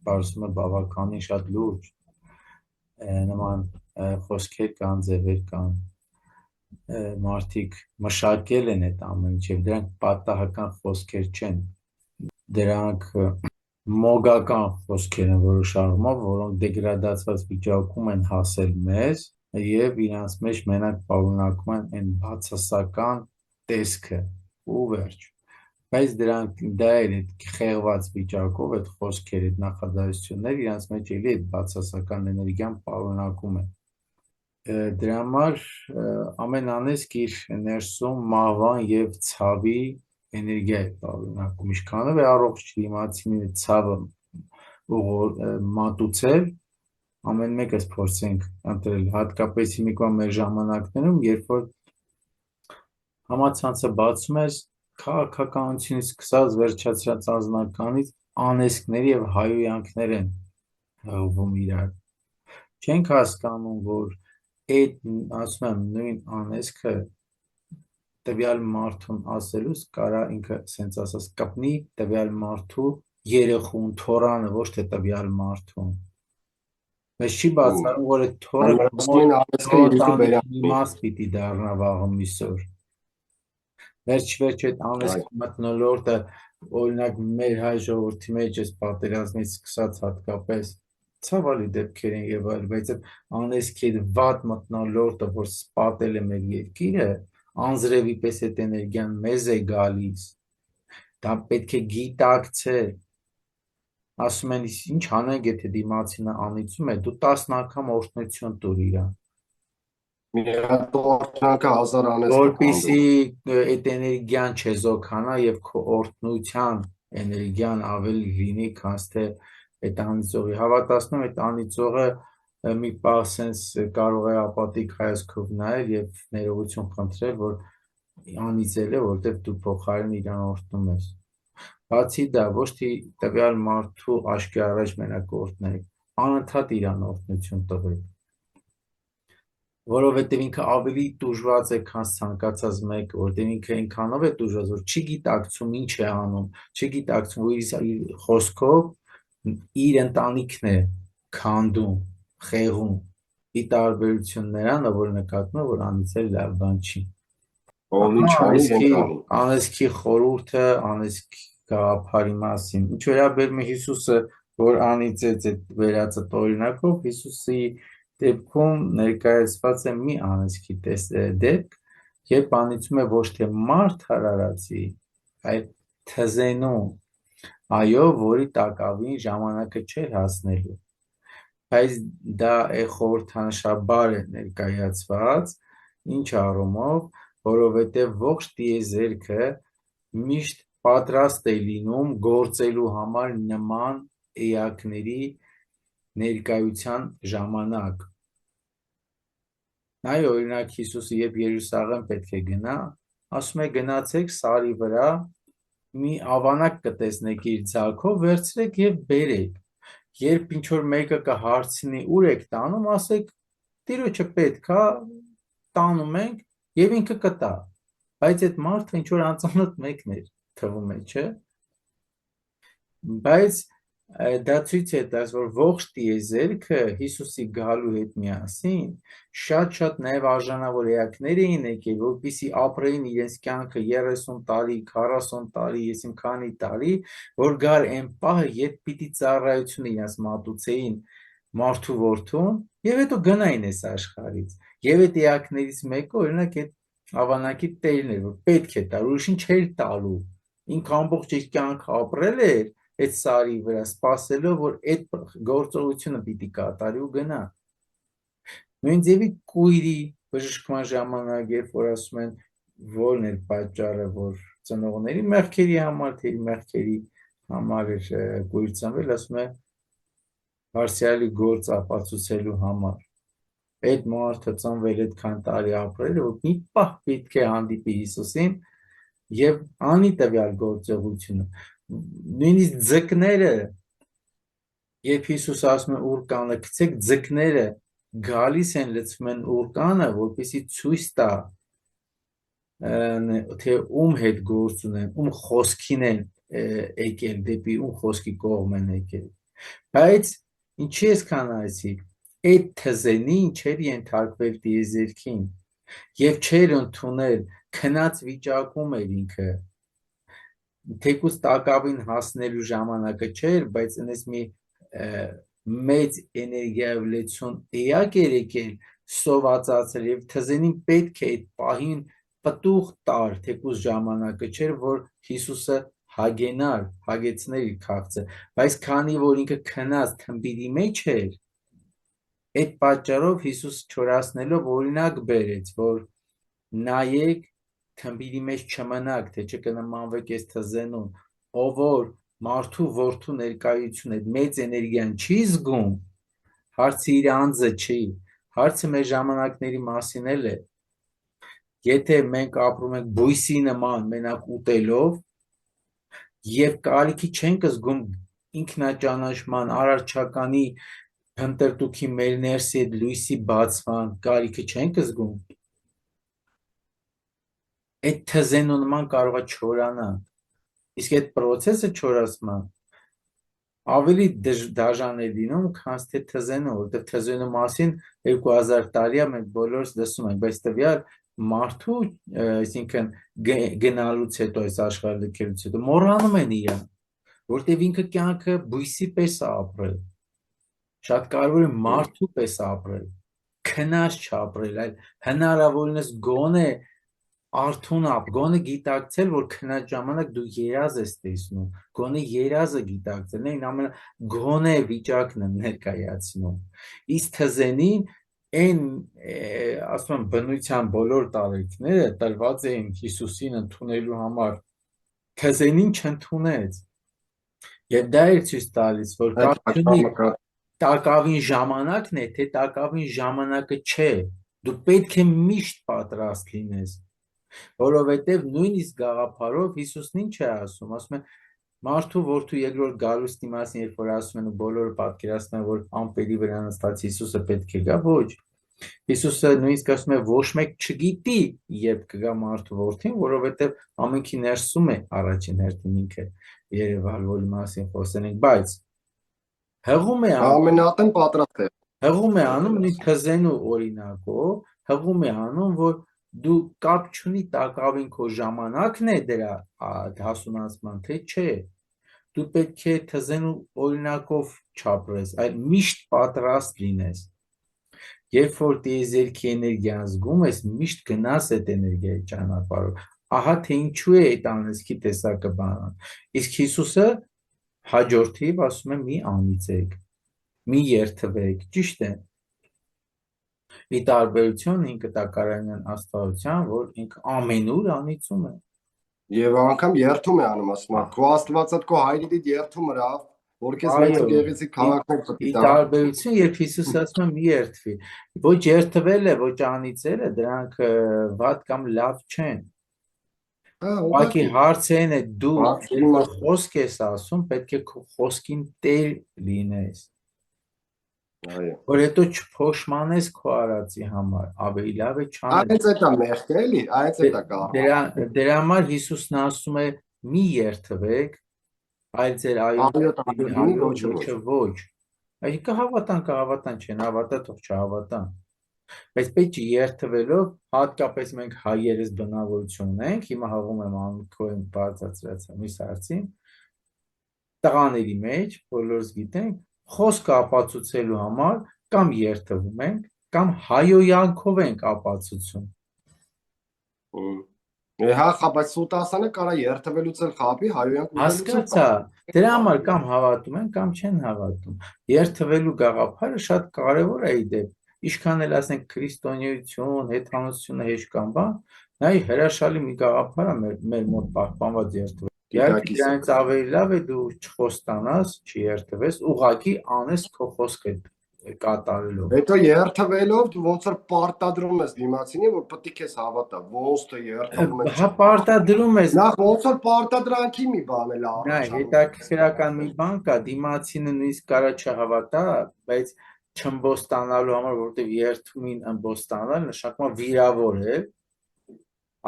բարձում է բավականին շատ լուրջ նման խոսքեր կան, ձևեր կան, մարդիկ մշակել են այդ ամեն ինչ եւ դրանք պատահական խոսքեր չեն, դրանք մոգական խոսքեր են որոշ առումով, որոնք դեգրադացված վիճակում են հասել մեզ եւ իրանց մեջ մենակ պարունակում են այն բացասական տեսքը ու վերջ, բայց դրանք դա էլ այդ խեղված վիճակով այդ խոսքերը, այդ նախադասությունները իրանց մեջ էլի այդ բացասական էներգիան պարունակում են։ Դրա համար ամեն անեծք իր ներսում մահվան եւ ցավի էներգիա է պարունակում, ինչքանով է առողջ դիմացինի ցավը մատուցել, ամեն մեկս փորձենք ընտրել, հատկապես հիմիկվա մեր ժամանակներում, երբ որ համացանցը բացում ես, քաղաքականությունից սկսած վերջացրած անձնականից անեծքների եւ հայհոյանքներ են հղվում իրար։ Չենք հասկանում, որ այդ ասում եմ նույն անեծքը տվյալ մարդուն ասելուց կարա ինքը սենց ասած կպնի տվյալ մարդու երեխուն, թորանը, ոչ թե տվյալ մարդուն։ Բայց չի բացառում, որ այդ թորը իմաստ պիտի դառնա վաղը միսօր։ Վերջ այդ անեծքի մթնոլորտը, օրինակ մեր հայ ժողովրդի մեջ այս պատերազմից սկսած հատկապես ցավալի դեպքեր են եւ այլ, բայց այդ անեծքի վատ մթնոլորտը, որ սպատել է մեր երկիրը, անձրևի պես այդ էներգիան մեզ է գալիս, դա պետք է գիտակցել, ասում են ինչ անենք, եթե դիմացինը անիծում է, դու 10 անգամ օրհնություն տուր իրան, մի հատ օրհնանքը 1000 անեծք որպեսզի այդ էներգիան չեզոքանա եւ քո օրհնության էներգիան ավելի լինի, քան թե այդ անիծողի։ Հավատացնում այդ անիծողը մի պահ սենց կարող է ապատիկ հայացքով նայել եւ ներողություն խնդրել, որ անիծել է, որովհետեւ դու փոխարեն իրան օրհնում ես։ Բացի դա, ոչ թե տվյալ մարդու աչքի առաջ մենակ օրհնեք, անընդհատ իրան օրհնություն տվեք, որովհետեւ ինքը ավելի տուժված է, քան ցանկացած մեկը, որովհետեւ ինքը այնքանով է տուժված, որ չի գիտակցում ինչ է անում, չի գիտակցում, որ իր խոսքով իր ընտանիքն է քանդում, խեղում, ի տարբերություն նրան, որ նկատում է, որ անիծել լավ բան չի։ Անեծքի խորհուրդը, անեծքի գաղափարի մասին, ինչ վերաբերում է Հիսուսը, որ անիծեց այդ վերածը օրինակով, Հիսուսի դեպքում ներկայացված է մի անեծքի դեպք, երբ անիծում է ոչ թե մարդ արարածի, այլ թզենու, այո, որի տակավին ժամանակը չէր հասնելու, բայց դա խորհրդանշաբար է ներկայացված, ինչ առումով, որովհետև ողջ տիեզերքը միշտ պատրաստ է լինում գործելու համար նման էակների ներկայության ժամանակ։ Այ օրինակ Հիսուսը երբ Երուսաղեմ պետք է գնա, ասում է գնացեք սարի վրա, մի ավանակ կտեսնեք իր ձագով, վերցրեք եւ բերեք։ Երբ ինչ որ մեկը կհարցնի ուր եք տանում, ասեք տիրոջը պետք է, տանում ենք եւ ինքը կտա։ Բայց այդ մարդը ինչ որ անծանոթ մեկն էր թվում է, չէ՞։ Բայց դա ցույց է տալիս, որ ողջ տիեզերքը Հիսուսի գալու հետ միասին շատ նաև արժանավոր էակներ էին եկել, որպեսզի ապրեին իրենց կյանքը 30 տարի, 40 տարի, եսիմ քանի տարի, որ գար այն պահը, երբ պիտի ծառայությունը իրենց մատուցեին մարդու որդուն, եւ հետո գնային այս աշխարհից։ Եվ այդ էակներից մեկը օրինակ այդ ավանակի տերն էր, որ պետք է տար, ուրիշին չէր տալու։ Ինքը ամբողջ իր կյանքը ապրել էր այդ սարի վրա, սպասելով, որ այդ գործողությունը պիտի կատարի ու գնա։ Նույն ձևի կույրի բժշկման ժամանակ, երբ որ ասում են, որն էր պատճառը, որ ծնողների մեղքերի համար, թե իր մեղքերի համար էր կույր ծնվել, ասում է Հարսյալի գործ ապացուցելու համար։ Այդ մարդը ծնվել այդքան տարի ապրել, որ մի պահ պետք է հանդիպի Հիսուսին եւ անի տվյալ գործողությունը։ Նույնիսկ ձկները, երբ Հիսուս ասում է ուրկանը գցեք, ձկները գալիս են լցվում են ուրկանը, որպեսզի ցույց տա, թե ում հետ գործ ունեն, ում խոսքին են եկել, դեպի ում խոսքի կողմ են եկել։ Բայց ինչի ես կանայեցի, այդ թզենին չէր ենթարկվել տիեզերքին եւ չէր ընդունել, քնած վիճակում էր ինքը, թեկուզ տակավին հասնելու ժամանակը չէր, բայց այնպես մի մեծ էներգիայով լեցուն էակ էր եկել, սովածացել եւ թզենին պետք է այդ պահին պտուղ տար, թեկուզ ժամանակը չէր, որ Հիսուսը հագենար, հագեցներ իր քաղցը, բայց քանի որ ինքը քնած թմբիրի մեջ էր, այդ պատճառով Հիսուս չորացնելով օրինակ բերեց, որ նայեք թմբիրի մեջ չմնաք, թե չկնմանվեք այս թզենուն, ով որ մարդու որդու ներկայություն այդ մեծ էներգիան չի զգում, հարցը իր անձը չի, հարցը մեր ժամանակների մասին էլ է։ Եթե մենք ապրում ենք բույսի նման մենակ ուտելով եւ կարիքի չենք զգում ինքնաճանաչման, արարչականի հնտրտուքի մեր ներսի այդ լույսի բացման, կարիքը չենք զգում, այդ թզենու նման կարող է չորանալ։ Իսկ այդ process-ը չորացման ավելի դաժան է լինում, քան թե թզենու, որտեղ թզենու մասին 2000 տարի է մենք բոլորս լսում ենք, բայց տվյալ մարդու, այսինքն գնալուց հետո այս աշխարհը լքելուց հետո մոռանում են իրան, որտեղ ինքը կյանքը բույսի պես է ապրել։ Շատ կարևոր է մարդու պես ապրել, քնած չապրել, այլ հնարավորինս գոնե արթուն ապ, գոնե գիտակցել, որ քնած ժամանակ դու երազ ես տեսնում, գոնե երազը գիտակցել, այն ամենը գոնե վիճակն եմ ներկայացնում։ Իսկ թզենին այն ասում եմ բնության բոլոր տարիքները տրված էին Հիսուսին ընդունելու համար, թզենին չընդունեց։ Եվ դա էր ցույց տալիս, որ կարծունի տակավին ժամանակն է, թե տակավին ժամանակը չէ, դու պետք է միշտ պատրաստ լինես, որովհետև նույնիսկ գաղափարով Հիսուսն ինչ է ասում, ասում է մարդու որդու երկրորդ գալուստի մասին, երբ որ ասում են ու բոլորը պատկերացնում են, որ ամպերի վրա նստած Հիսուսը պետք է գա, ոչ։ Հիսուսը նույնիսկ ասում է ոչ մեկ չգիտի, երբ կգա մարդու որդին, որովհետև ամենքի ներսում է առաջին հերթին ինքը երևալ, որի մասին խոսել ենք, բայց հղում է ամենատեն պատրաստ է։ Հղում է անում մի թզենու օրինակով, հղում է անում, որ դու կապ չունի տակավին քո ժամանակն է դրա հասունացման, թե չէ, դու պետք է թզենու օրինակով չապրես, այլ միշտ պատրաստ լինես։ Երբ որ տիեզերքի էներգիան զգում ես, միշտ գնաս այդ էներգիայի ճանապարհով։ Ահա թե ինչու է այդ անեծքի տեսակը բանան։ Իսկ Հիսուսը հաջորդիվ ասում է՝ մի անիծեք, մի երթվեք, ճիշտ է։ Ի տարբերություն ինքնտակարանյան աստվածության, որ ինքը ամենուր անիծում է։ Եվ անգամ երթում է անում, ասում է, քո Աստվածդ քո հայրիկիդ երթում հրա, որ քեզ մեծ Այո, ու գեղեցիկ քաղաքներ ի պետք է տա։ տարբերություն, երբ Հիսուսը ասում է մի երթվի, ոչ երթվելը, ոչ անիծելը, դրանք վատ կամ լավ չեն։ Հա, Ուղղակի ուղղակի։ հարցն է դու Բացվում քո է։ խոսք ես ասում, պետք է քո խոսքին տեր լինես, Այո։ որ հետո չփոշմանես քո արածի համար, ավելի լավ է չանել։ Այս էտա մեղք էլի, այս էտա կառնա։ Դրա համար Հիսուսն ասում է՝ մի երթվեք, այլ ձեր այո Այո տալու լինի, այո, ոչ ոչ։ ոչը ոչ։ Այսինքն կհավատան, չեն հավատա, թող չհավատան։ Բայց պետք է երթվելով, հատկապես մենք հայերս բնավորություն ունենք, հիմա հաղում եմ անքոյն բարձրացրած միս հարցին, տղաների մեջ, բոլորս գիտենք, խոսքը ապացուցելու համար կամ երթվում ենք, կամ հայոյանքով ենք ապացուցում։ Հա, բայց սուտասանը կարա երթվելուց էլ խաբի, հայոյանք ուզելուց էլ Հասկացա, դրա համար կամ հավատում են, կամ չեն հավատում։ Երթվելու գաղափարը շատ կարևոր է իդեպ, ինչքան էլ ասենք քրիստոնեություն, հեթանոսությունը հեշտ կամ բան, նայ հրաշալի մի գաղափար է մեր մոտ պահպանված երթվել։ Իհարկե գիտակից։ դրանից ավելի լավ է դու չխոստանաս, չերթվես, ուղղակի անես քո խոսքը կատարելով։ Հետո երթվելով դու ոնց որ պարտադրում ես դիմացինին, որ պետք է քեզ հավատա, ոնց թե երթվում եմ Հա պարտադրում ես, Նախ ոնց որ պարտադրանքի մի բան էլ նայ առաջանում։ հետաքրքրական մի բան կա, դիմացինը նույնիսկ կարա չհավատա, բայց չըմբոստանալու համար, որովհետև երթումին ըմբոստանալ նշանակում է վիրավոր է,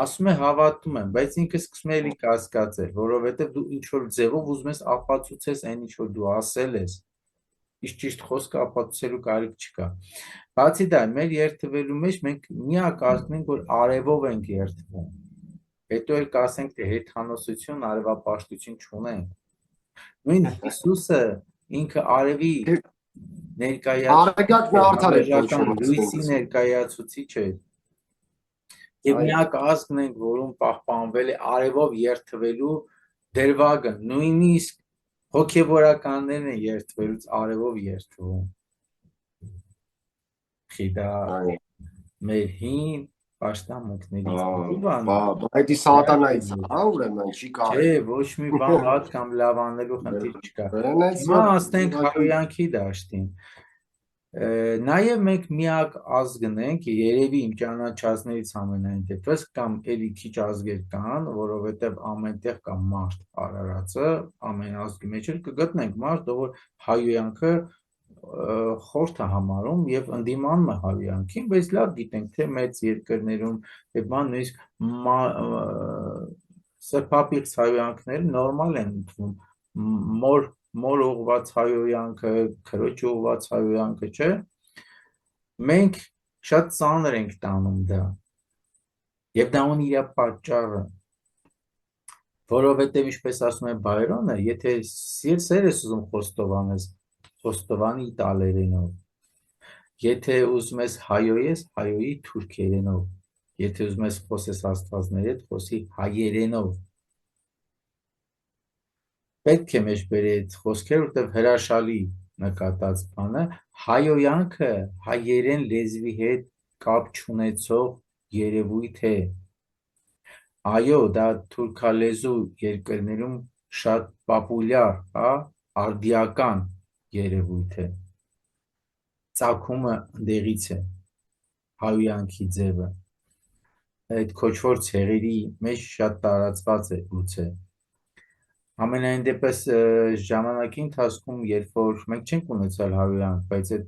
ասում է հավատում եմ, բայց ինքը սկսում է էլի կասկածել, որովհետև դու ինչ որ ձևով ուզում ես ապացուցես այն ինչ որ դու ասել ես, իսկ ճիշտ խոսքը ապացուցելու կարիք չկա։ Բացի դա, մեր երթվելու մեջ մենք միակ ասում ենք, որ արևով ենք երթվում։ Հետո էլ կասենք, թե հեթանոսություն, արևապաշտություն չունենք։ Նույն Հիսուսը ինքը արևի Արեգակն արդար է հավերժական կոչվում լույսի ասենց։ ներկայացուցիչ է։ Եվ Այո։ միակ ազգն ենք, որում պահպանվել է արևով երթվելու դրվագը, նույնիսկ հոգևորականներն են երթվելուց արևով երթվում։ Դա Այո։ մեր հին պաշտամունքներից բան է։ Բայց սատանայից հա ուրեմն չի Չէ, կարելի։ ոչ մի բան վատ կամ լավ անելու խնդիր չկա։ Բերնես Հիմա որ ասենք հայոյանքի դաշտին։ Նաև մենք միակ ազգն ենք, երևի իմ ճանաչածներից ամենայն դեպս կամ էլի քիչ ազգեր կան, որովհետև ամենտեղ կա մարդ արարածը, ամեն ազգի մեջ էլ կգտնենք մարդ, ով որ հայոյանքը խորթ է համարում եւ ընդդիմանում է հայոյանքին, բայց լավ գիտենք, թե մեծ երկրներում եւ բան նույնիսկ սրբապիղծ հայոյանքները նորմալ են ընդունում, մոր ուղված հայոյանքը, քրոջ ուղված հայոյանքը, չէ։ Մենք շատ ծանր ենք տանում դա։ Եվ դա ունի իր պատճառը, որովհետև ինչպես ասում է Բայրոնը, եթե սեր ես ուզում խոստովանես, խոստովանի իտալերենով։ Եթե ուզում ես հայոյես, հայոյի թուրքերենով։ Եթե ուզում ես խոսես աստվածների հետ, խոսի հայերենով։ Պետք է մեջ բերի այդ խոսքերը, որտեղ հրաշալի նկատած բանը, հայոյանքը հայերեն լեզվի հետ կապ չունեցող երևույթ է։ Այո, դա թուրքալեզու երկրներում շատ պոպուլյար, հա, արդիական երևույթ է։ Ծագումը դեղից է, հայոյանքի ձևը։ Այդ քոչվոր ցեղերի մեջ շատ տարածված է գուցե։ Ամենայն դեպս ժամանակի ընթացքում, երբ որ մենք չենք ունեցել հայոյանք, բայց այդ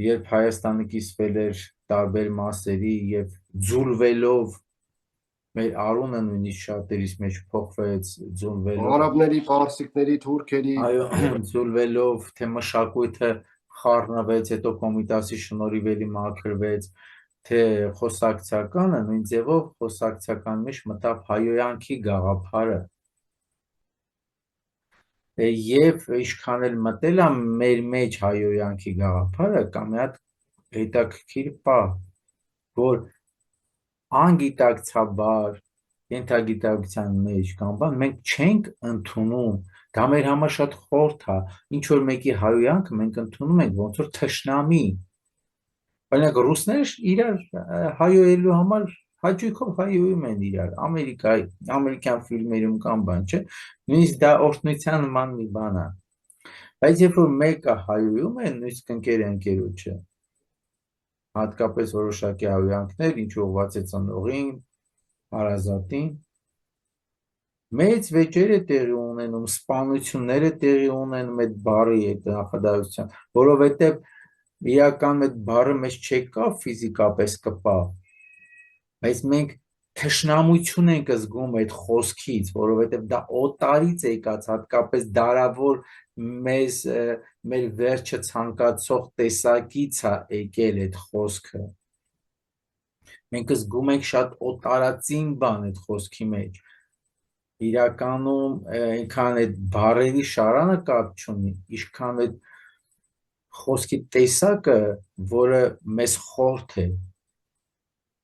երբ Հայաստանը կիսվել էր տարբեր մասերի եւ ձուլվելով մեր արունը նույնիսկ շատերիս մեջ փոխվեց, ձուլվելով արաբների, պարսիկների, թուրքերի, այո, ձուլվելով թե մշակույթը խառնվեց, հետո Կոմիտասի շնորհիվ էլի մաքրվեց, թե խոսակցականը նույն ձևով խոսակցական մեջ մտավ հայոյանքի գաղափարը։ Եվ ինչքան էլ մտել է մեր մեջ հայոյանքի գաղափարը, կա մի հատ հետաքրքիր պահ, որ անգիտակցաբար ենթագիտակցության մեջ կամ բան մենք չենք ընդունում, դա մեր համար շատ խորթ է, ինչ որ մեկի հայոյանքը մենք ընդունում ենք ոնց որ թշնամի։ Օրինակ ռուսները իրար հայոյելու համար հաճույքով հայոյում են իրար, ամերիկյան ֆիլմերում կամ բան, չէ, նույնիսկ դա օրհնության նման մի բան է։ Բայց երբ որ մեկը հայոյում է նույնիսկ ընկերոջը, հատկապես որոշակի հայոյանքներ, ինչ ուղղված է ծնողին, հարազատին, մեծ վեճեր է տեղի ունենում, սպանություններ է տեղի ունենում այդ բառի հետ նախադասության, որովհետև իրական այդ բառը մեզ չեկա ֆիզիկապես կպավ, բայց մենք թշնամություն ենք զգում այդ խոսքից, որովհետև դա օտարից եկած, հատկապես դարավոր մեր վերջը ցանկացող տեսակից է եկել այդ խոսքը։ Մենք զգում ենք շատ օտարածին բան այդ խոսքի մեջ։ Իրականում այնքան այդ բառերի շարանը կապ չունի, ինչքան այդ խոսքի տեսակը, որը մեզ խորթ է,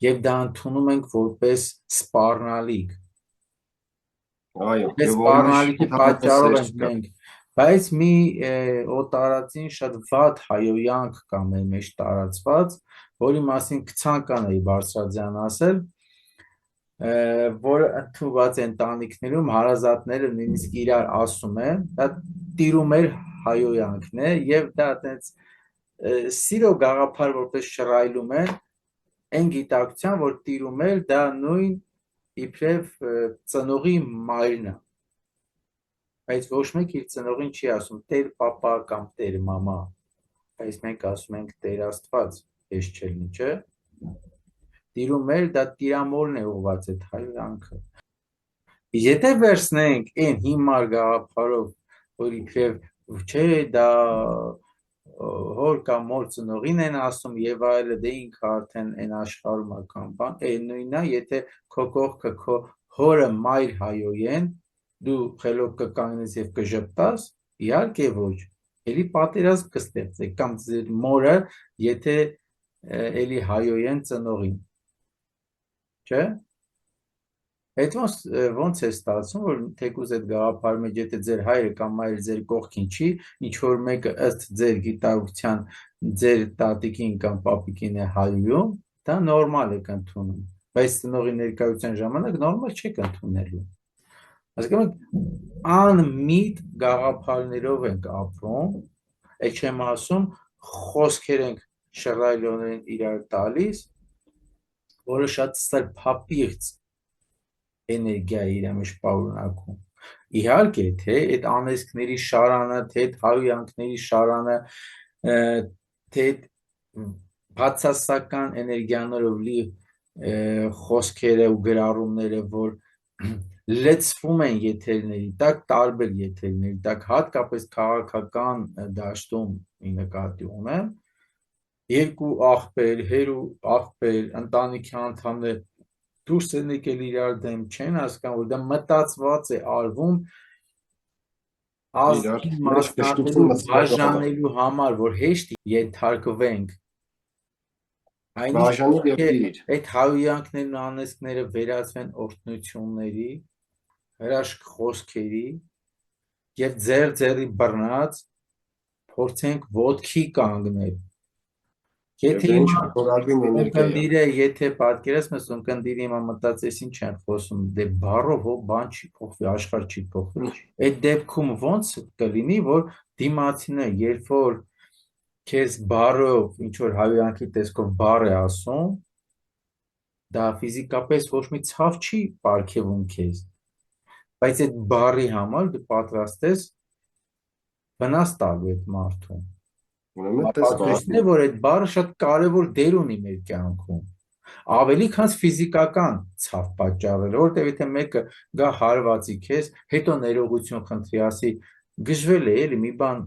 եւ դա ընդունում ենք որպես սպառնալիք։ Այո, Այս եւ սպառնալիքի պատճառով ենք կա։ մենք, բայց մի օտարածին շատ վատ հայոյանք կա մեր մեջ տարածված, որի մասին կցանկանայի Բարձրաձյան ասել, որը ընդունված է ընտանիքներում, հարազատները նույնիսկ իրար ասում են, դա տիրում էր հայոյանքն է եւ դա այտենց սիրո գաղափար որպես շռայլում են այն գիտակցության, որ տիրում էր դա նույն իբրև ծնողի մայրն է, բայց ոչ մեկ իր ծնողին չի ասում տեր պապա կամ տեր մամա, բայց մենք ասում ենք տեր Աստված, ես չելնի, չէ, տիրում էր դա տիրամորն է ուղղված այդ հայոյանքը։ Եթե վերցնենք այն հիմար գաղափարով, որ իբրև չէ դա հոր կամ մոր ծնողին են ասում եւ այլը, դե ինքը արդեն այն աշխարհում է կամ բան, այն նույնն է, եթե քո կողքը քո հորը մայր հայոյեն, դու խելոք կկանգնես եւ կժպտաս, իհարկե ոչ, էլի պատերազմ կստեղծեք կամ ձեր մորը, եթե էլի հայոյեն ծնողին, չէ՞։ Այդ ոնց է ստացվում, որ թեկուզ այդ գաղափարի մեջ, եթե ձեր հայրը կամ մայրը ձեր կողքին չի, ինչ որ մեկը ըստ ձեր գիտակցության ձեր տատիկին կամ պապիկին է հայում, դա նորմալ եք ընդունում, բայց ծնողի ներկայության ժամանակ նորմալ չեք ընդունելու։ Հասկանում եք, անմիտ գաղափարներով ենք ապրում, այդ չեմ ասում, խոսքեր ենք շռայլորեն իրար տալիս, որը շատ սրբապիղծ էներգիա է իր մեջ պարունակում։ Իհարկե, թե այդ անեծքների շարանը, թե այդ հայոյանքների շարանը, թե այդ բացասական էներգիաներով լի խոսքերը ու գրառումները, որ լցվում են եթերների տակ, տարբեր եթերների տակ, հատկապես քաղաքական դաշտում նկատի ունեմ, երկու աղբեր, հերու աղբեր, ընտանիքի անդամներ դուրս են եկել իրար դեմ, չեն հասկանում, որ դա մտածված է արվում ազգին մասնատելու, բաժանելու համար, որ հեշտ ենթարկվենք։ Այնինչ այդ հայոյանքներն ու անեծքները վերածվեն օրհնությունների, հրաշք խոսքերի եւ ձեռի բռնած փորձենք ոտքի կանգնել։ Եթե պատկերացնես ունկնդիրը հիմա մտածես ինչ են խոսում, դե բառով բան չի փոխվի, աշխարհ չի փոխվի։ Այդ դեպքում ոնց կլինի, որ դիմացինը, երբ որ քեզ բառով ինչ որ հայոյանքի տեսքով բառ է ասում, դա ֆիզիկապես ոչ մի ցավ չի պարգևում քեզ, բայց այդ բառի համար դու պատրաստ ես վնաս տալու այդ մարդուն։ Պատրաստ է, որ այդ բառը շատ կարևոր դեր ունի մեր կյանքում, ավելի քան ֆիզիկական ցավ պատճառելը, որտեղ եթե մեկը գա հարվածի քեզ, հետո ներողություն խնդրի, ասի գժվել է, էլի մի բան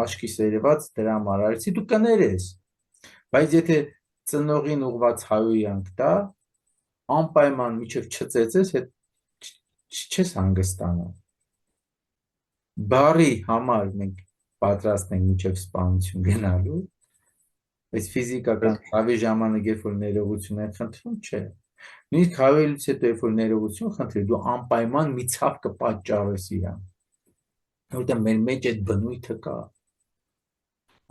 աչքիս երևաց դրամ արարեցի, դու կներես, բայց եթե ծնողին ուղված հայոյանք տա, անպայման միջև չծեծես, չես հանգստանա։ Բառի համար մենք պատրաստ ենք միջև սպանություն գնալու, Բայց ֆիզիկական ցավի ժամանակ երբ որ ներողություն են խնդրում, չէ։ Նույնիսկ հավելուց հետո երբ որ ներողություն խնդրի, դու անպայման մի ցավ կպատճառես իրան, որտեղ մեր մեջ այդ բնույթը կա,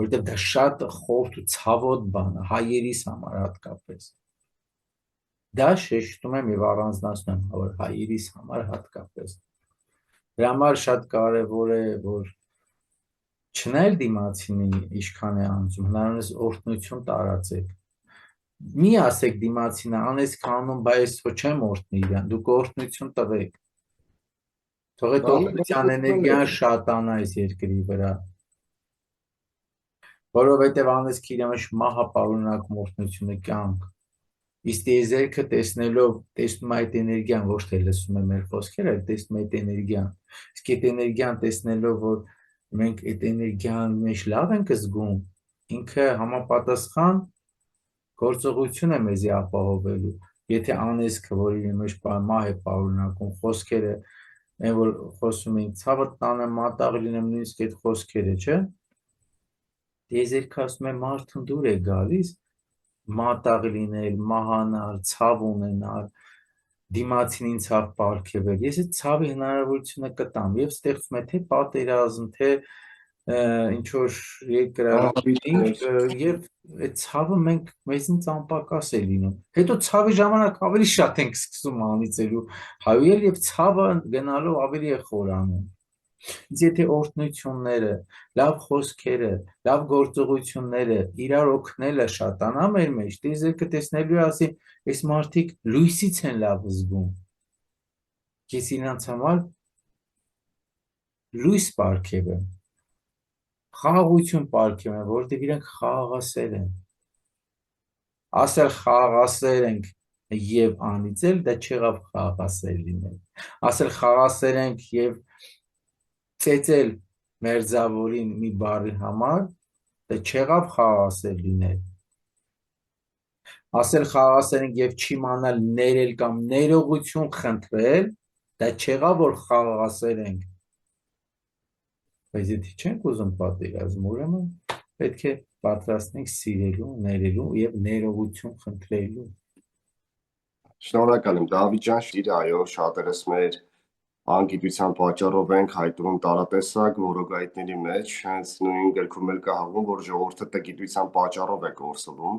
որտեղ դա շատ խորթ ու ցավոտ բան է, հայերիս համար հատկապես։ Դա շեշտում եմ եւ առանձնացնում եմ, որ հայերիս համար հատկապես։ Դրա համար շատ կարևոր է, որ չնայել դիմացինի ինչքան է անցում, հնարավորինս օրհնություն տարածեք։ Մի ասեք դիմացինը, անես կանոն, բայց ես չեմ օրհնի իրան, դուք օրհնություն տվեք։ Թող այդ օրհնության էներգիան շատանա այս երկրի վրա։ Որովհետև անես իրան մեջ մահա պարունակում օրհնությունը կյանք։ Իսկ տիեզերքը տեսնելով, տեսնում է այդ էներգիան, ոչ թե լսում է մեր խոսքերը, այլ տեսնում է այդ էներգիան։ Իսկ այդ էներգիան տեսնելով, որ մենք այդ էներգիան մեջ լավ ենք զգում, ինքը համապատասխան գործողություն է մեզի ապահովելու։ Եթե անեզքը, որ իր մեջ մահ է պարունակում, խոսքերը, այն որ խոսում ենք, ցավը տանեմ, մատաղ լինեմ, նույնիսկ այդ խոսքերը, չէ՞։ Տիեզերքը ասում է մարդուն դուր է գալիս մատաղ լինել, մահանալ, ցավ ունենալ, դիմացինին ցավ պարգևել։ Ես այդ ցավի հնարավորությունը կտամ եւ ստեղծում է թե պատերազմ, թե ինչ որ երկրաշարժ եւ այդ ցավը մեզնից անպակաս է լինում։ Հետո ցավի ժամանակ ավելի շատ ենք սկսում անիծելու հայել եւ ցավը գնալով ավելի է խորանում։ Իսկ եթե օրհնությունները, լավ խոսքերը, լավ գործողությունները, իրար օգնելը շատանա մեր մեջ, տիեզերքը տեսնելու է, ասի, այս մարդիկ լույսից են լավ զգում։ Ես իրանց համար լույս պարգևեմ, խաղաղություն պարգևեմ, որովհետև իրանք խաղաղասեր են։ Ասել խաղաղասեր ենք եւ անիծել, դա չեղավ խաղաղասեր լինել։ Ասել խաղաղասեր ենք եւ ծեծել մերձավորին մի բառի համար, դա չեղավ խաղաղասեր լինել։ Ասել խաղաղասեր ենք եւ չիմանալ ներել կամ ներողություն խնդրել, դա չեղավ որ խաղաղասեր ենք։ Բայց եթե չենք ուզում պատերազմ, ուրեմն պետք է պատրաստենք սիրելու, ներելու եւ ներողություն խնդրելու։ Շնորհակալ եմ Դավիթ ջան, այո, շատերս մեր անգիտության պատճառով ենք հայտնվում տարատեսակ որոգայթների մեջ, հենց նույն գրքում էլ կա հաղվում, որ ժողովուրդը տգիտության պատճառով է կորսվում,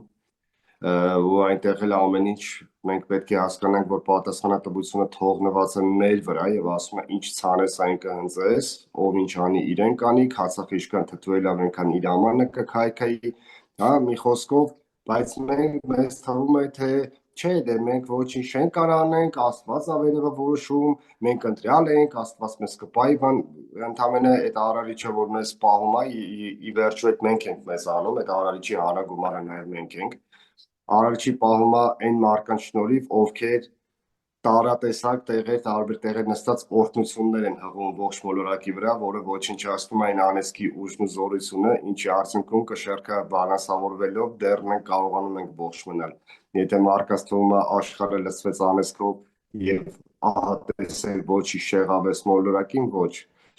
ու այնտեղ էլ ամեն ինչ մենք պետք է հասկանանք, որ պատասխանատվությունը թողնված է մեր վրա եւ ասում է ինչ ցանես այն կհնձես, ով ինչ անի իրեն կանի, Քացախ իշքան թթուել ավենքան իր ամանը կքայքայի, հա, մի խոսքով, բայց մեզ թվում է թե չէ, դե մենք ոչինչ չենք կարող անենք, Աստված ավերևը որոշում, մենք ընտրյալ ենք, Աստված մեզ կպայի, ընդամենը այդ արարիչը, որ մեզ պահում է, ի վերջո այդ մենք ենք մեզ անում, այդ արարիչի հանագումարը նաև մենք ենք։ Արարիչի պահում է այն մարդկանց շնորհիվ, ովքեր տարատեսակ տեղեր, տարբեր տեղեր նստած օրհնություններ են հղում ողջ մոլորակի վրա, որը ոչնչացնում այն անեծքի ուժն ու զորությունը, ինչի արդյունքում կշեռքը բալանսավորվելով դեռ մենք կարողանում ենք ողջ մնալ։ Եթե մարդկանց թվում է աշխարհը լցվեց անեծքով եւ ահա տեսել ոչի շեղավ էս մոլորակին, ոչ,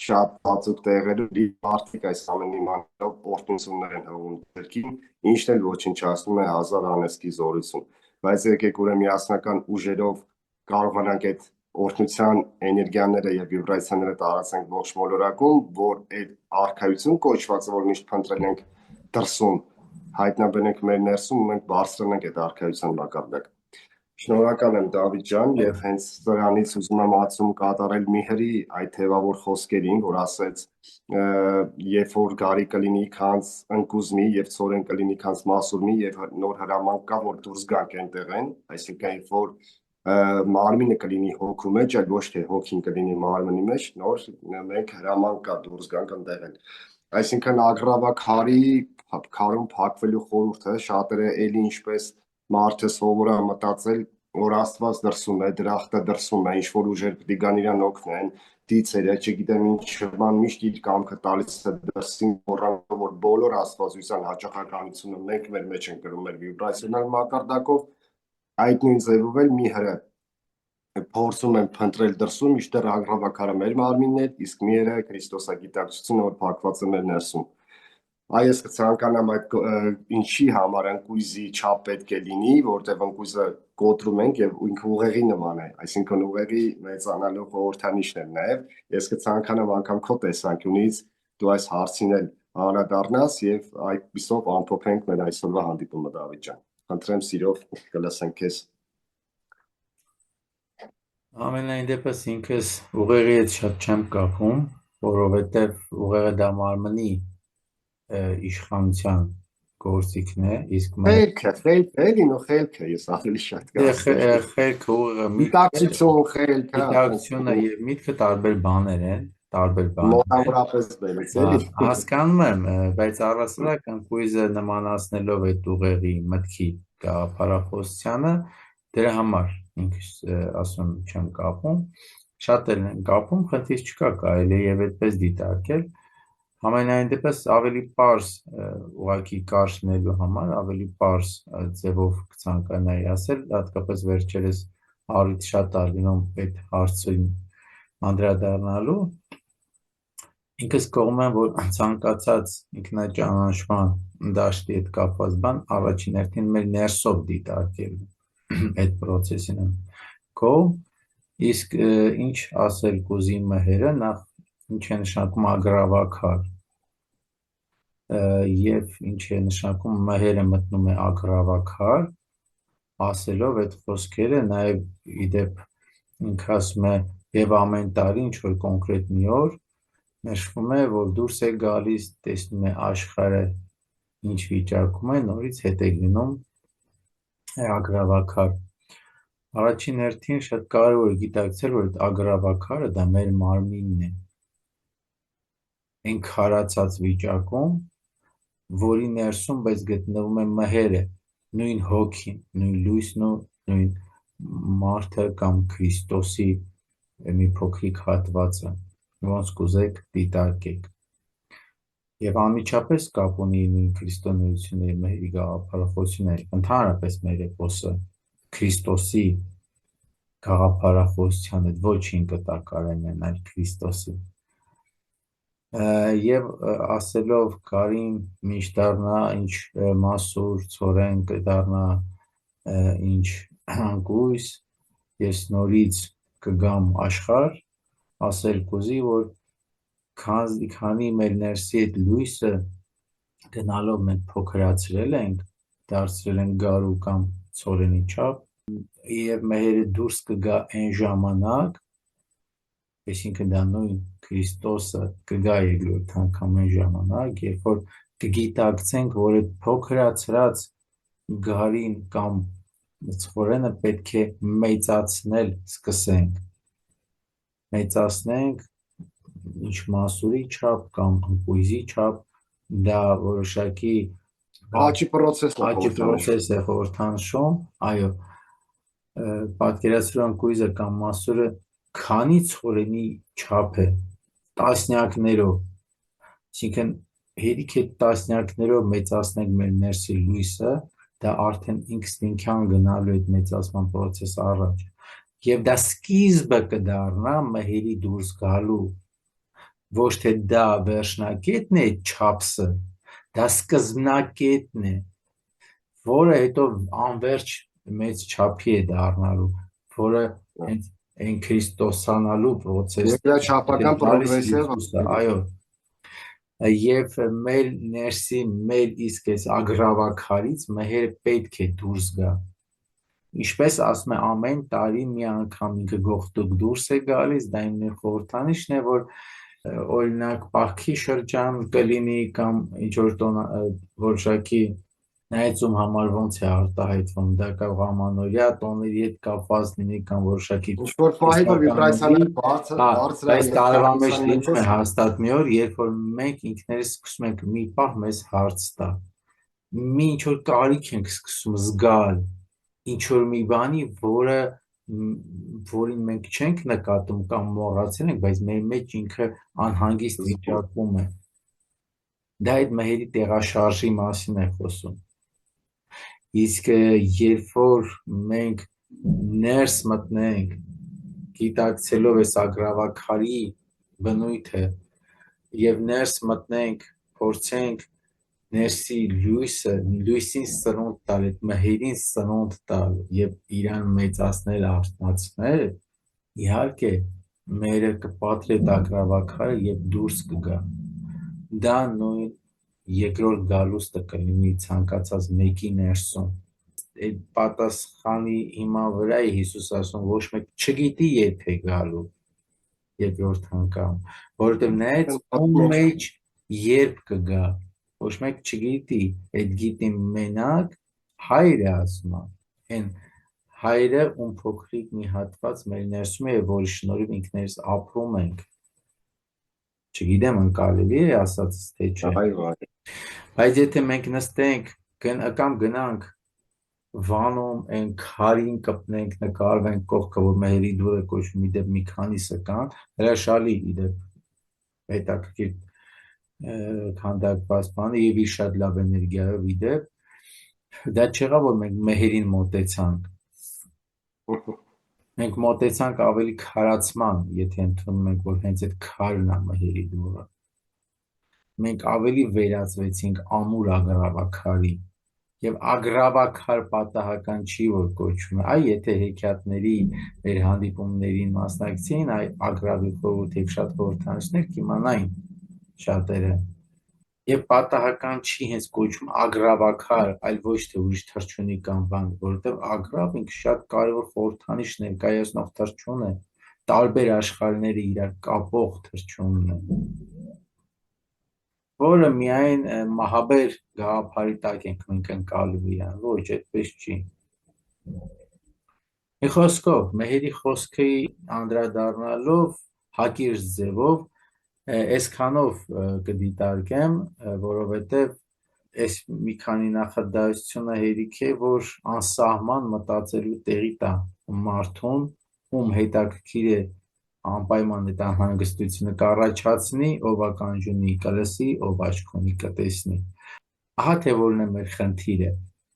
շատ բացուկ տեղերում մարդիկ այս ամենի իմանալով օրհնություններ են հղում դերքին, ինչն էլ ոչնչացնում է հազար անեծքի զորություն։ Բայց եկեք ուրեմն միասնական ուժերով կարողանանք այդ օրհնության էներգիաները եւ վիբրացիաները տարածենք ողջ մոլորակում, որ այդ արխայություն կոչվածը, որ միշտ փնտրել ենք դրսում, հայտնաբերենք մեր ներսում, մենք բարձրանանք այդ արխայության մակարդակ։ Շնորհակալ եմ Դավիթ ջան եւ հենց դրանից ուզում եմ ացում կատարել Միհրի այդ թեվավոր խոսքերին, որ ասեց երբ որ գարի կլինի քանց ընկուզմի եւ ծորեն կլինի քանց մասուրմի եւ նոր հրաման կա որ դուրս գանք այնտեղեն, այսինքն երբ որ մարմինը կլինի հոգու մեջ, այլ ոչ թե հոգին կլինի մարմնի մեջ, նոր մենք հրաման կա դուրս գանք այնտեղեն։ Այսինքն ագրավակարի քարում փակվելու խորհուրդը շատերը էլի ինչպես մարդը սովորա մտածել, որ Աստված դրսում է, դրախտը դրսում է, ինչ որ ուժեր պիտի գան իրան օգնեն, դիցերը, չգիտեմ ինչ բան միշտ իր կամքը տալիս է դրսին, որ բոլոր աստվածության հաճախականությունը մենք մեր մեջ ենք գրում մեր վիբրացիոնալ մակարդակով, այդ նույն ձևով էլ մի հրը փորձում են փնտրել դրսում, միշտեր ագրավակարը մեր մարմինն է, իսկ միերը Քրիստոսագիտակցությունը, որ փակված է մեր ներսում։ Այս կցանկանամ այդ ինչի համար ընկույզի չափ պետք է լինի, որտեղ ընկույզը կոտրում ենք եւ ինքը ուղեղի նման է, այսինքն ուղեղի մեծանալու խորհրդանիշն է նաեւ։ Ես կցանկանամ անգամ քո տեսանկյունից դու այս հարցին էլ անդրադառնաս եւ այդպիսով ամփոփենք մեր այսօրվա հանդիպումը, Դավիթ ջան։ Խնդրեմ սիրով կլսենք քեզ։ Ամենայն դեպս ինքս ուղեղի հետ շատ չեմ կապում, որովհետև ուղեղը դա մարմնի իշխանության գործիքն է, իսկ խելքը, էլի նո խելքը, ես ավելի շատ կասեմ։ խելքը ուղեղը Գիտակցություն, խելքը, գիտակցությունը եւ միտքը տարբեր բաներ են, տարբեր բաներ։ մոտավորապես բերեց, էլի։ Հասկանում եմ, բայց առասարակ ընկույզը նմանացնելով այդ ուղեղի մտքի գաղափարախոսությանը, դրա համար ինքս ասում չեմ կապում, շատերն են կապում, խնդիր չկա, կարելի է եւ այդպես դիտարկել։ Համենայն դեպս ավելի պարզ ուղղակի կարճ լինելու համար ավելի պարզ ձևով կցանկանայի ասել, հատկապես վերջերս առիթ շատ ալինում այդ հարցին անդրադառնալու։ Ինքս կողմ եմ, որ ցանկացած ինքնաճանաչման դաշտի հետ կապված բան առաջին հերթին մեր ներսով դիտարկելու այդ process-ին եմ կողմ, իսկ ինչ ասել կուզի մհերը, նախ ինչ է նշանակում ագրավաքար եւ ինչ է նշանակում մհերը մտնում է ագրավաքար, ասելով այդ խոսքերը նաեւ իդեպ ինքը ասում է եւ ամեն տարի ինչ որ կոնկրետ մի օր նշվում է, որ դուրս է գալիս, տեսնում է աշխարհը ինչ վիճակում է, նորից հետ է գնում ագրավաքար։ Առաջին հերթին շատ կարևոր է գիտակցել, որ այդ ագրավաքարը դա մեր մարմինն է։ Այն քարացած վիճակում, որի ներսում բայց գտնվում է մհերը, նույն հոգին, նույն լույսն ու նույն մարդը կամ Քրիստոսի մի փոքրիկ հատվածը, ոնց կուզեք դիտարկեք։ Եվ անմիջապես կապ ունի նույն քրիստոնեությունը եւ մերի գաղափարախոսությունը, ընդհանրապես մեր էպոսը Քրիստոսի գաղափարախոսության հետ ոչ ինքը տակարեն են, այլ Քրիստոսի։ Եվ ասելով Կարին միշտ դառնա ինչ մասուր ծորեն կդառնա ինչ անկույս, ես նորից կգամ աշխարհ, ասել կուզի, որ քանի մեր ներսի այդ լույսը գնալով մենք փոքրացրել ենք, դարձրել ենք գարու կամ ծորենի չափ, եւ մերը դուրս կգա այն ժամանակ, այսինքն դա նույն Քրիստոսը կգա երկրորդ անգամ այն ժամանակ, երբ որ կգիտակցենք, որ այդ փոքրացրած գարին կամ ծորենը պետք է մեծացնել սկսենք, մեծացնենք ինչ մասուրի չափ կամ ընկույզի չափ, դա որոշակի Աճի process է խորհրդանշում, այո, պատկերացրու ընկույզը կամ մասուրը քանի ծորենի չափ է, տասնյակներով, այսինքն հերիք է տասնյակներով մեծացնենք մեր ներսի լույսը, դա արդեն ինքնին գնալու այդ մեծացման process առաջ, եւ դա սկիզբը կդառնա մհերի դուրս գալու, ոչ թե դա վերջնակետն է չափսը, դա սկզբնակետն է, որը հետո անverջ մեծ չափի է դառնալու, որը հենց այն քրիստոսանալու process-ը, Երկրաչափական պրոգրեսիվ, այո, եւ մեր ներսի, մեր իսկ այս ագրավաքարից մհերը պետք է դուրս գա, ինչպես ասում է ամեն տարի մի անգամ ինքը գողտուկ դուրս է գալիս, դա իմ խորհրդանիշն է, որ օրինակ պահքի շրջան կլինի կամ ինչ-որ որոշակի նայեցում համար ոնց է արտահայտվում, դա կարող ամանորյա տոների հետ կապված լինի կամ որոշակի ինչ-որ պահի որ վիբրացիաները բարձր այս տարվա մեջ լինում է հաստատ մի օր, երբ որ մենք ինքներս սկսում ենք մի պահ մեզ հարց տա, մի ինչ-որ կարիք ենք սկսում զգալ, ինչ-որ մի բանի, որին մենք չենք նկատում կամ մոռացել ենք, բայց մեր մեջ ինքը անհանգիստ վիճակվում է, դա այդ մհերի տեղաշարժի մասին է խոսում, իսկ երբ որ մենք ներս մտնենք, գիտակցելով այս ագրավաքարի բնույթը եւ ներս մտնենք, փորձենք ներսի լույսին սնունդ տալ, այդ մհերին սնունդ տալ եւ իրան մեծացնել, արթնացնել, իհարկե մերը կպատրի դակրավակարը եւ դուրս կգա։ Դա նույն երկրորդ գալուստը կլինի ցանկացած մեկի ներսում։ Այդ պատասխանի հիման վրա է Հիսուս ասում, ոչ մեկ չգիտի երբ է գալու երկրորդ անգամ, որովհետև նայեց ում մեջ երբ կգա, ոչ մեկ չգիտի, այդ գիտի մենակ հայրը ասում է, այն հայրը ում փոքրիկ մի հատված մեր ներսում է, որի շնորհիվ ինքներս ապրում ենք։ Չգիտեմ ընկալելի է ասածս թե չէ։ Այո, Բայց եթե մենք նստենք կամ գնանք վանում այն քարին կպնենք, նկարվենք կողքը, որ մհերի դուռը կոչվում, իդեպ մի քանիսը կան, հրաշալի իդեպ հետաքրքիր քանդակված բան եւ իր շատ լավ էներգիայով իդեպ դա չեղավ որ մենք մհերին մոտեցանք, մենք մոտեցանք ավելի քարացման, եթե ընդունում ենք որ հենց այդ քարն է մհերի դուռը, մենք ավելի վերածվեցինք ամուր ագրավաքարի եւ ագրավաքար պատահական չի որ կոչվում է, այ եթե հեքիաթների մեր հանդիպումներին մասնակցեին, այ ագրավի խորհուրդ եւ շատ խորհրդանիշներ կիմանային շատերը եւ պատահական չի հենց կոչվում ագրավաքար, այլ ոչ թե ուրիշ թռչունի կամ բան, որովհետեւ ագրավ ինքը շատ կարեւոր խորհրդանիշ ներկայացնող թռչուն է, տարբեր աշխարհները իրար կապող թռչունն է, որը միայն մահաբեր գաղափարի տակ ենք մենք ընկալում իրան, ոչ այդպես չի։ Մի խոսքով, մհերի խոսքի անդրադառնալով հակիրճ ձևով այսքանով կդիտարկեմ, որովհետև այս մի քանի նախադասությունը հերիք է, որ անսահման մտածելու տեղի տա մարդուն, ում հետաքրքիր է անպայման այդ անհանգստությունը կառաջացնի, ով ականջունի կլսի, ով աչք ունի կտեսնի։ Ահա թե որն է մեր խնդիրը։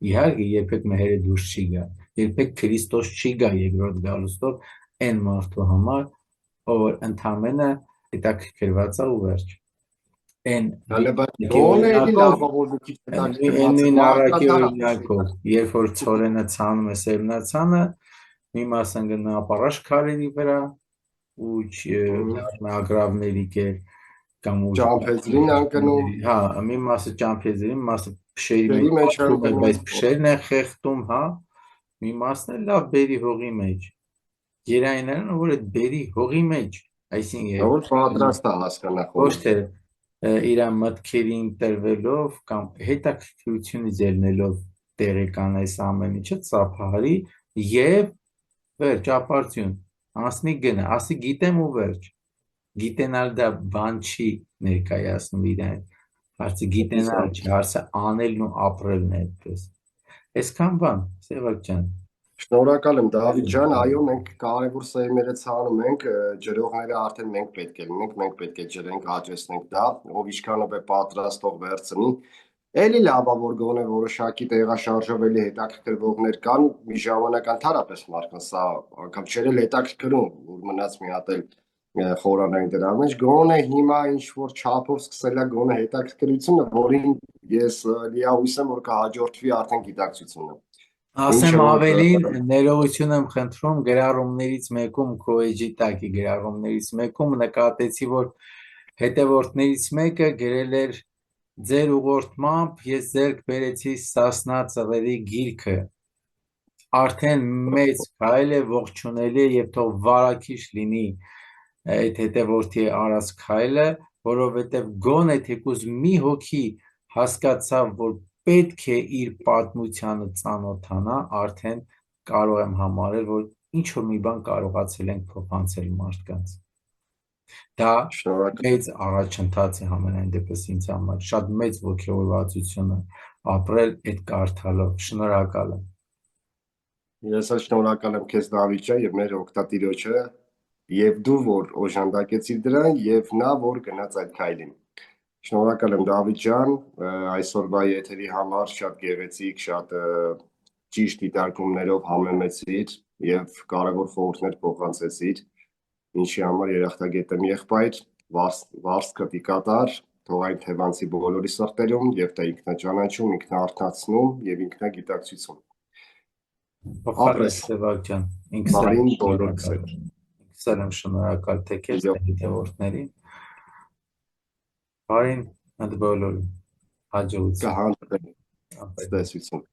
Իհարկե, երբեք մհերը դուրս չի գա, երբեք Քրիստոս չի գա երկրորդ գալուստով այն մարդու համար, ով ընդամենը հետաքրքրված է ու վերջ։ Այն նույն առակի օրինակով, երբ որ ցորենը ցանում է սերմնացանը, մի մասը գնում է ապառաշ քարերի վրա ու ագրավների կեր կամ ճամփեզրին անկնում, հա, մի մասը ճամփեզրին, մի մասը փշերի մեջ անկնում է, բայց փշերն են խեղդում, հա, մի մասն է լավ բերի հողի մեջ։ Երայիններն որ այդ բերի հողի մեջ, այսինքն որ պատրաստ է հասկանա ոչ թե իր մտքերին տրվելով կամ հետաքրքրությունից ելնելով տեղեկան այս ամեն ինչը ծափահարի եւ վերջ ապարծյուն անցնի գնա, ասի գիտեմ ու վերջ։ Գիտենալ դա բան չի ներկայացնում իրեն, հարցը գիտենալ չի, հարցը անելն ու ապրելն է այդպես։ Այսքան բան, Սևակ ջան։ Շնորհակալ եմ Դավիթ ջան, այո, մենք կարևոր սերմերը ցանում ենք, ջրողները արդեն մենք պետք է լինենք, մենք պետք է ջրենք, աճեցնենք դա, ով ինչքանով է պատրաստող վերցնի։ Էլի լավ է, որ գոնե որոշակի տեղաշարժով էլի հետաքրքրվողներ կան, մի ժամանակ ընդհանրապես մարդկանց սա անգամ չէր էլ հետաքրքրում, որ մնաց մի հատ էլ խորանային դրա մեջ, գոնե հիմա ինչ որ չափով սկսել է գոնե հետաքրքրությունը, որին ես լիահույս եմ, որ կհաջորդվի արդեն գիտակցությունը։ Ասեմ ավելին, ներողություն եմ խնդրում, գրառումներից մեկում, քո էջի տակի գրառումներից մեկում նկատեցի, որ հետևորդներից մեկը գրել էր ձեր ուղղորդմամբ ես ձեռք բերեցի Սասնա ծռերի գիրքը, արդեն մեծ քայլ է, ողջունելի է եւ թող վարակիչ լինի այդ հետևորդի արած քայլը, որովհետեւ գոնե թեկուզ մի հոգի հասկացավ, որ պետք է իր պատմությանը ծանոթանա, արդեն կարող եմ համարել, որ ինչ որ մի բան կարողացել ենք փոխանցել մարդկանց։ Դա մեծ առաջընթաց է համենայն դեպս ինձ համար, շատ մեծ ոգևորվածություն է ապրել այդ կարդալով, շնորհակալ եմ։ Ես էլ շնորհակալ եմ քեզ Դավիթ ջան եւ մեր օգտատիրոջը, եւ դու որ օժանդակեցիր դրան եւ նա որ գնաց այդ քայլին։ Շնորհակալ եմ Դավիթ ջան, այսօրվա եթերի համար շատ գեղեցիկ, շատ ճիշտ դիտարկումներով համեմեցիր եւ կարեւոր խորհուրդներ փոխանցեցիր, ինչի համար երախտագետ եմ եղբայր, վարձ կտի կատար, թող այն թևանցի բոլորի սրտերում եւ դա ինքնաճանաչում, ինքնաարթնացնում եւ ինքնագիտակցություն։ Փոխարեն Ապրես, Սևակյան, ինքս էլ բարին եմ բոլորս։ շնորհակալ, ինքս էլ եմ շնորհակալ թե քեզ, Այո, թե հետևորդներին, բարին ընդ բոլորին, հաջողություն, կհանդիպենք, ապրեք։ ցտեսություն։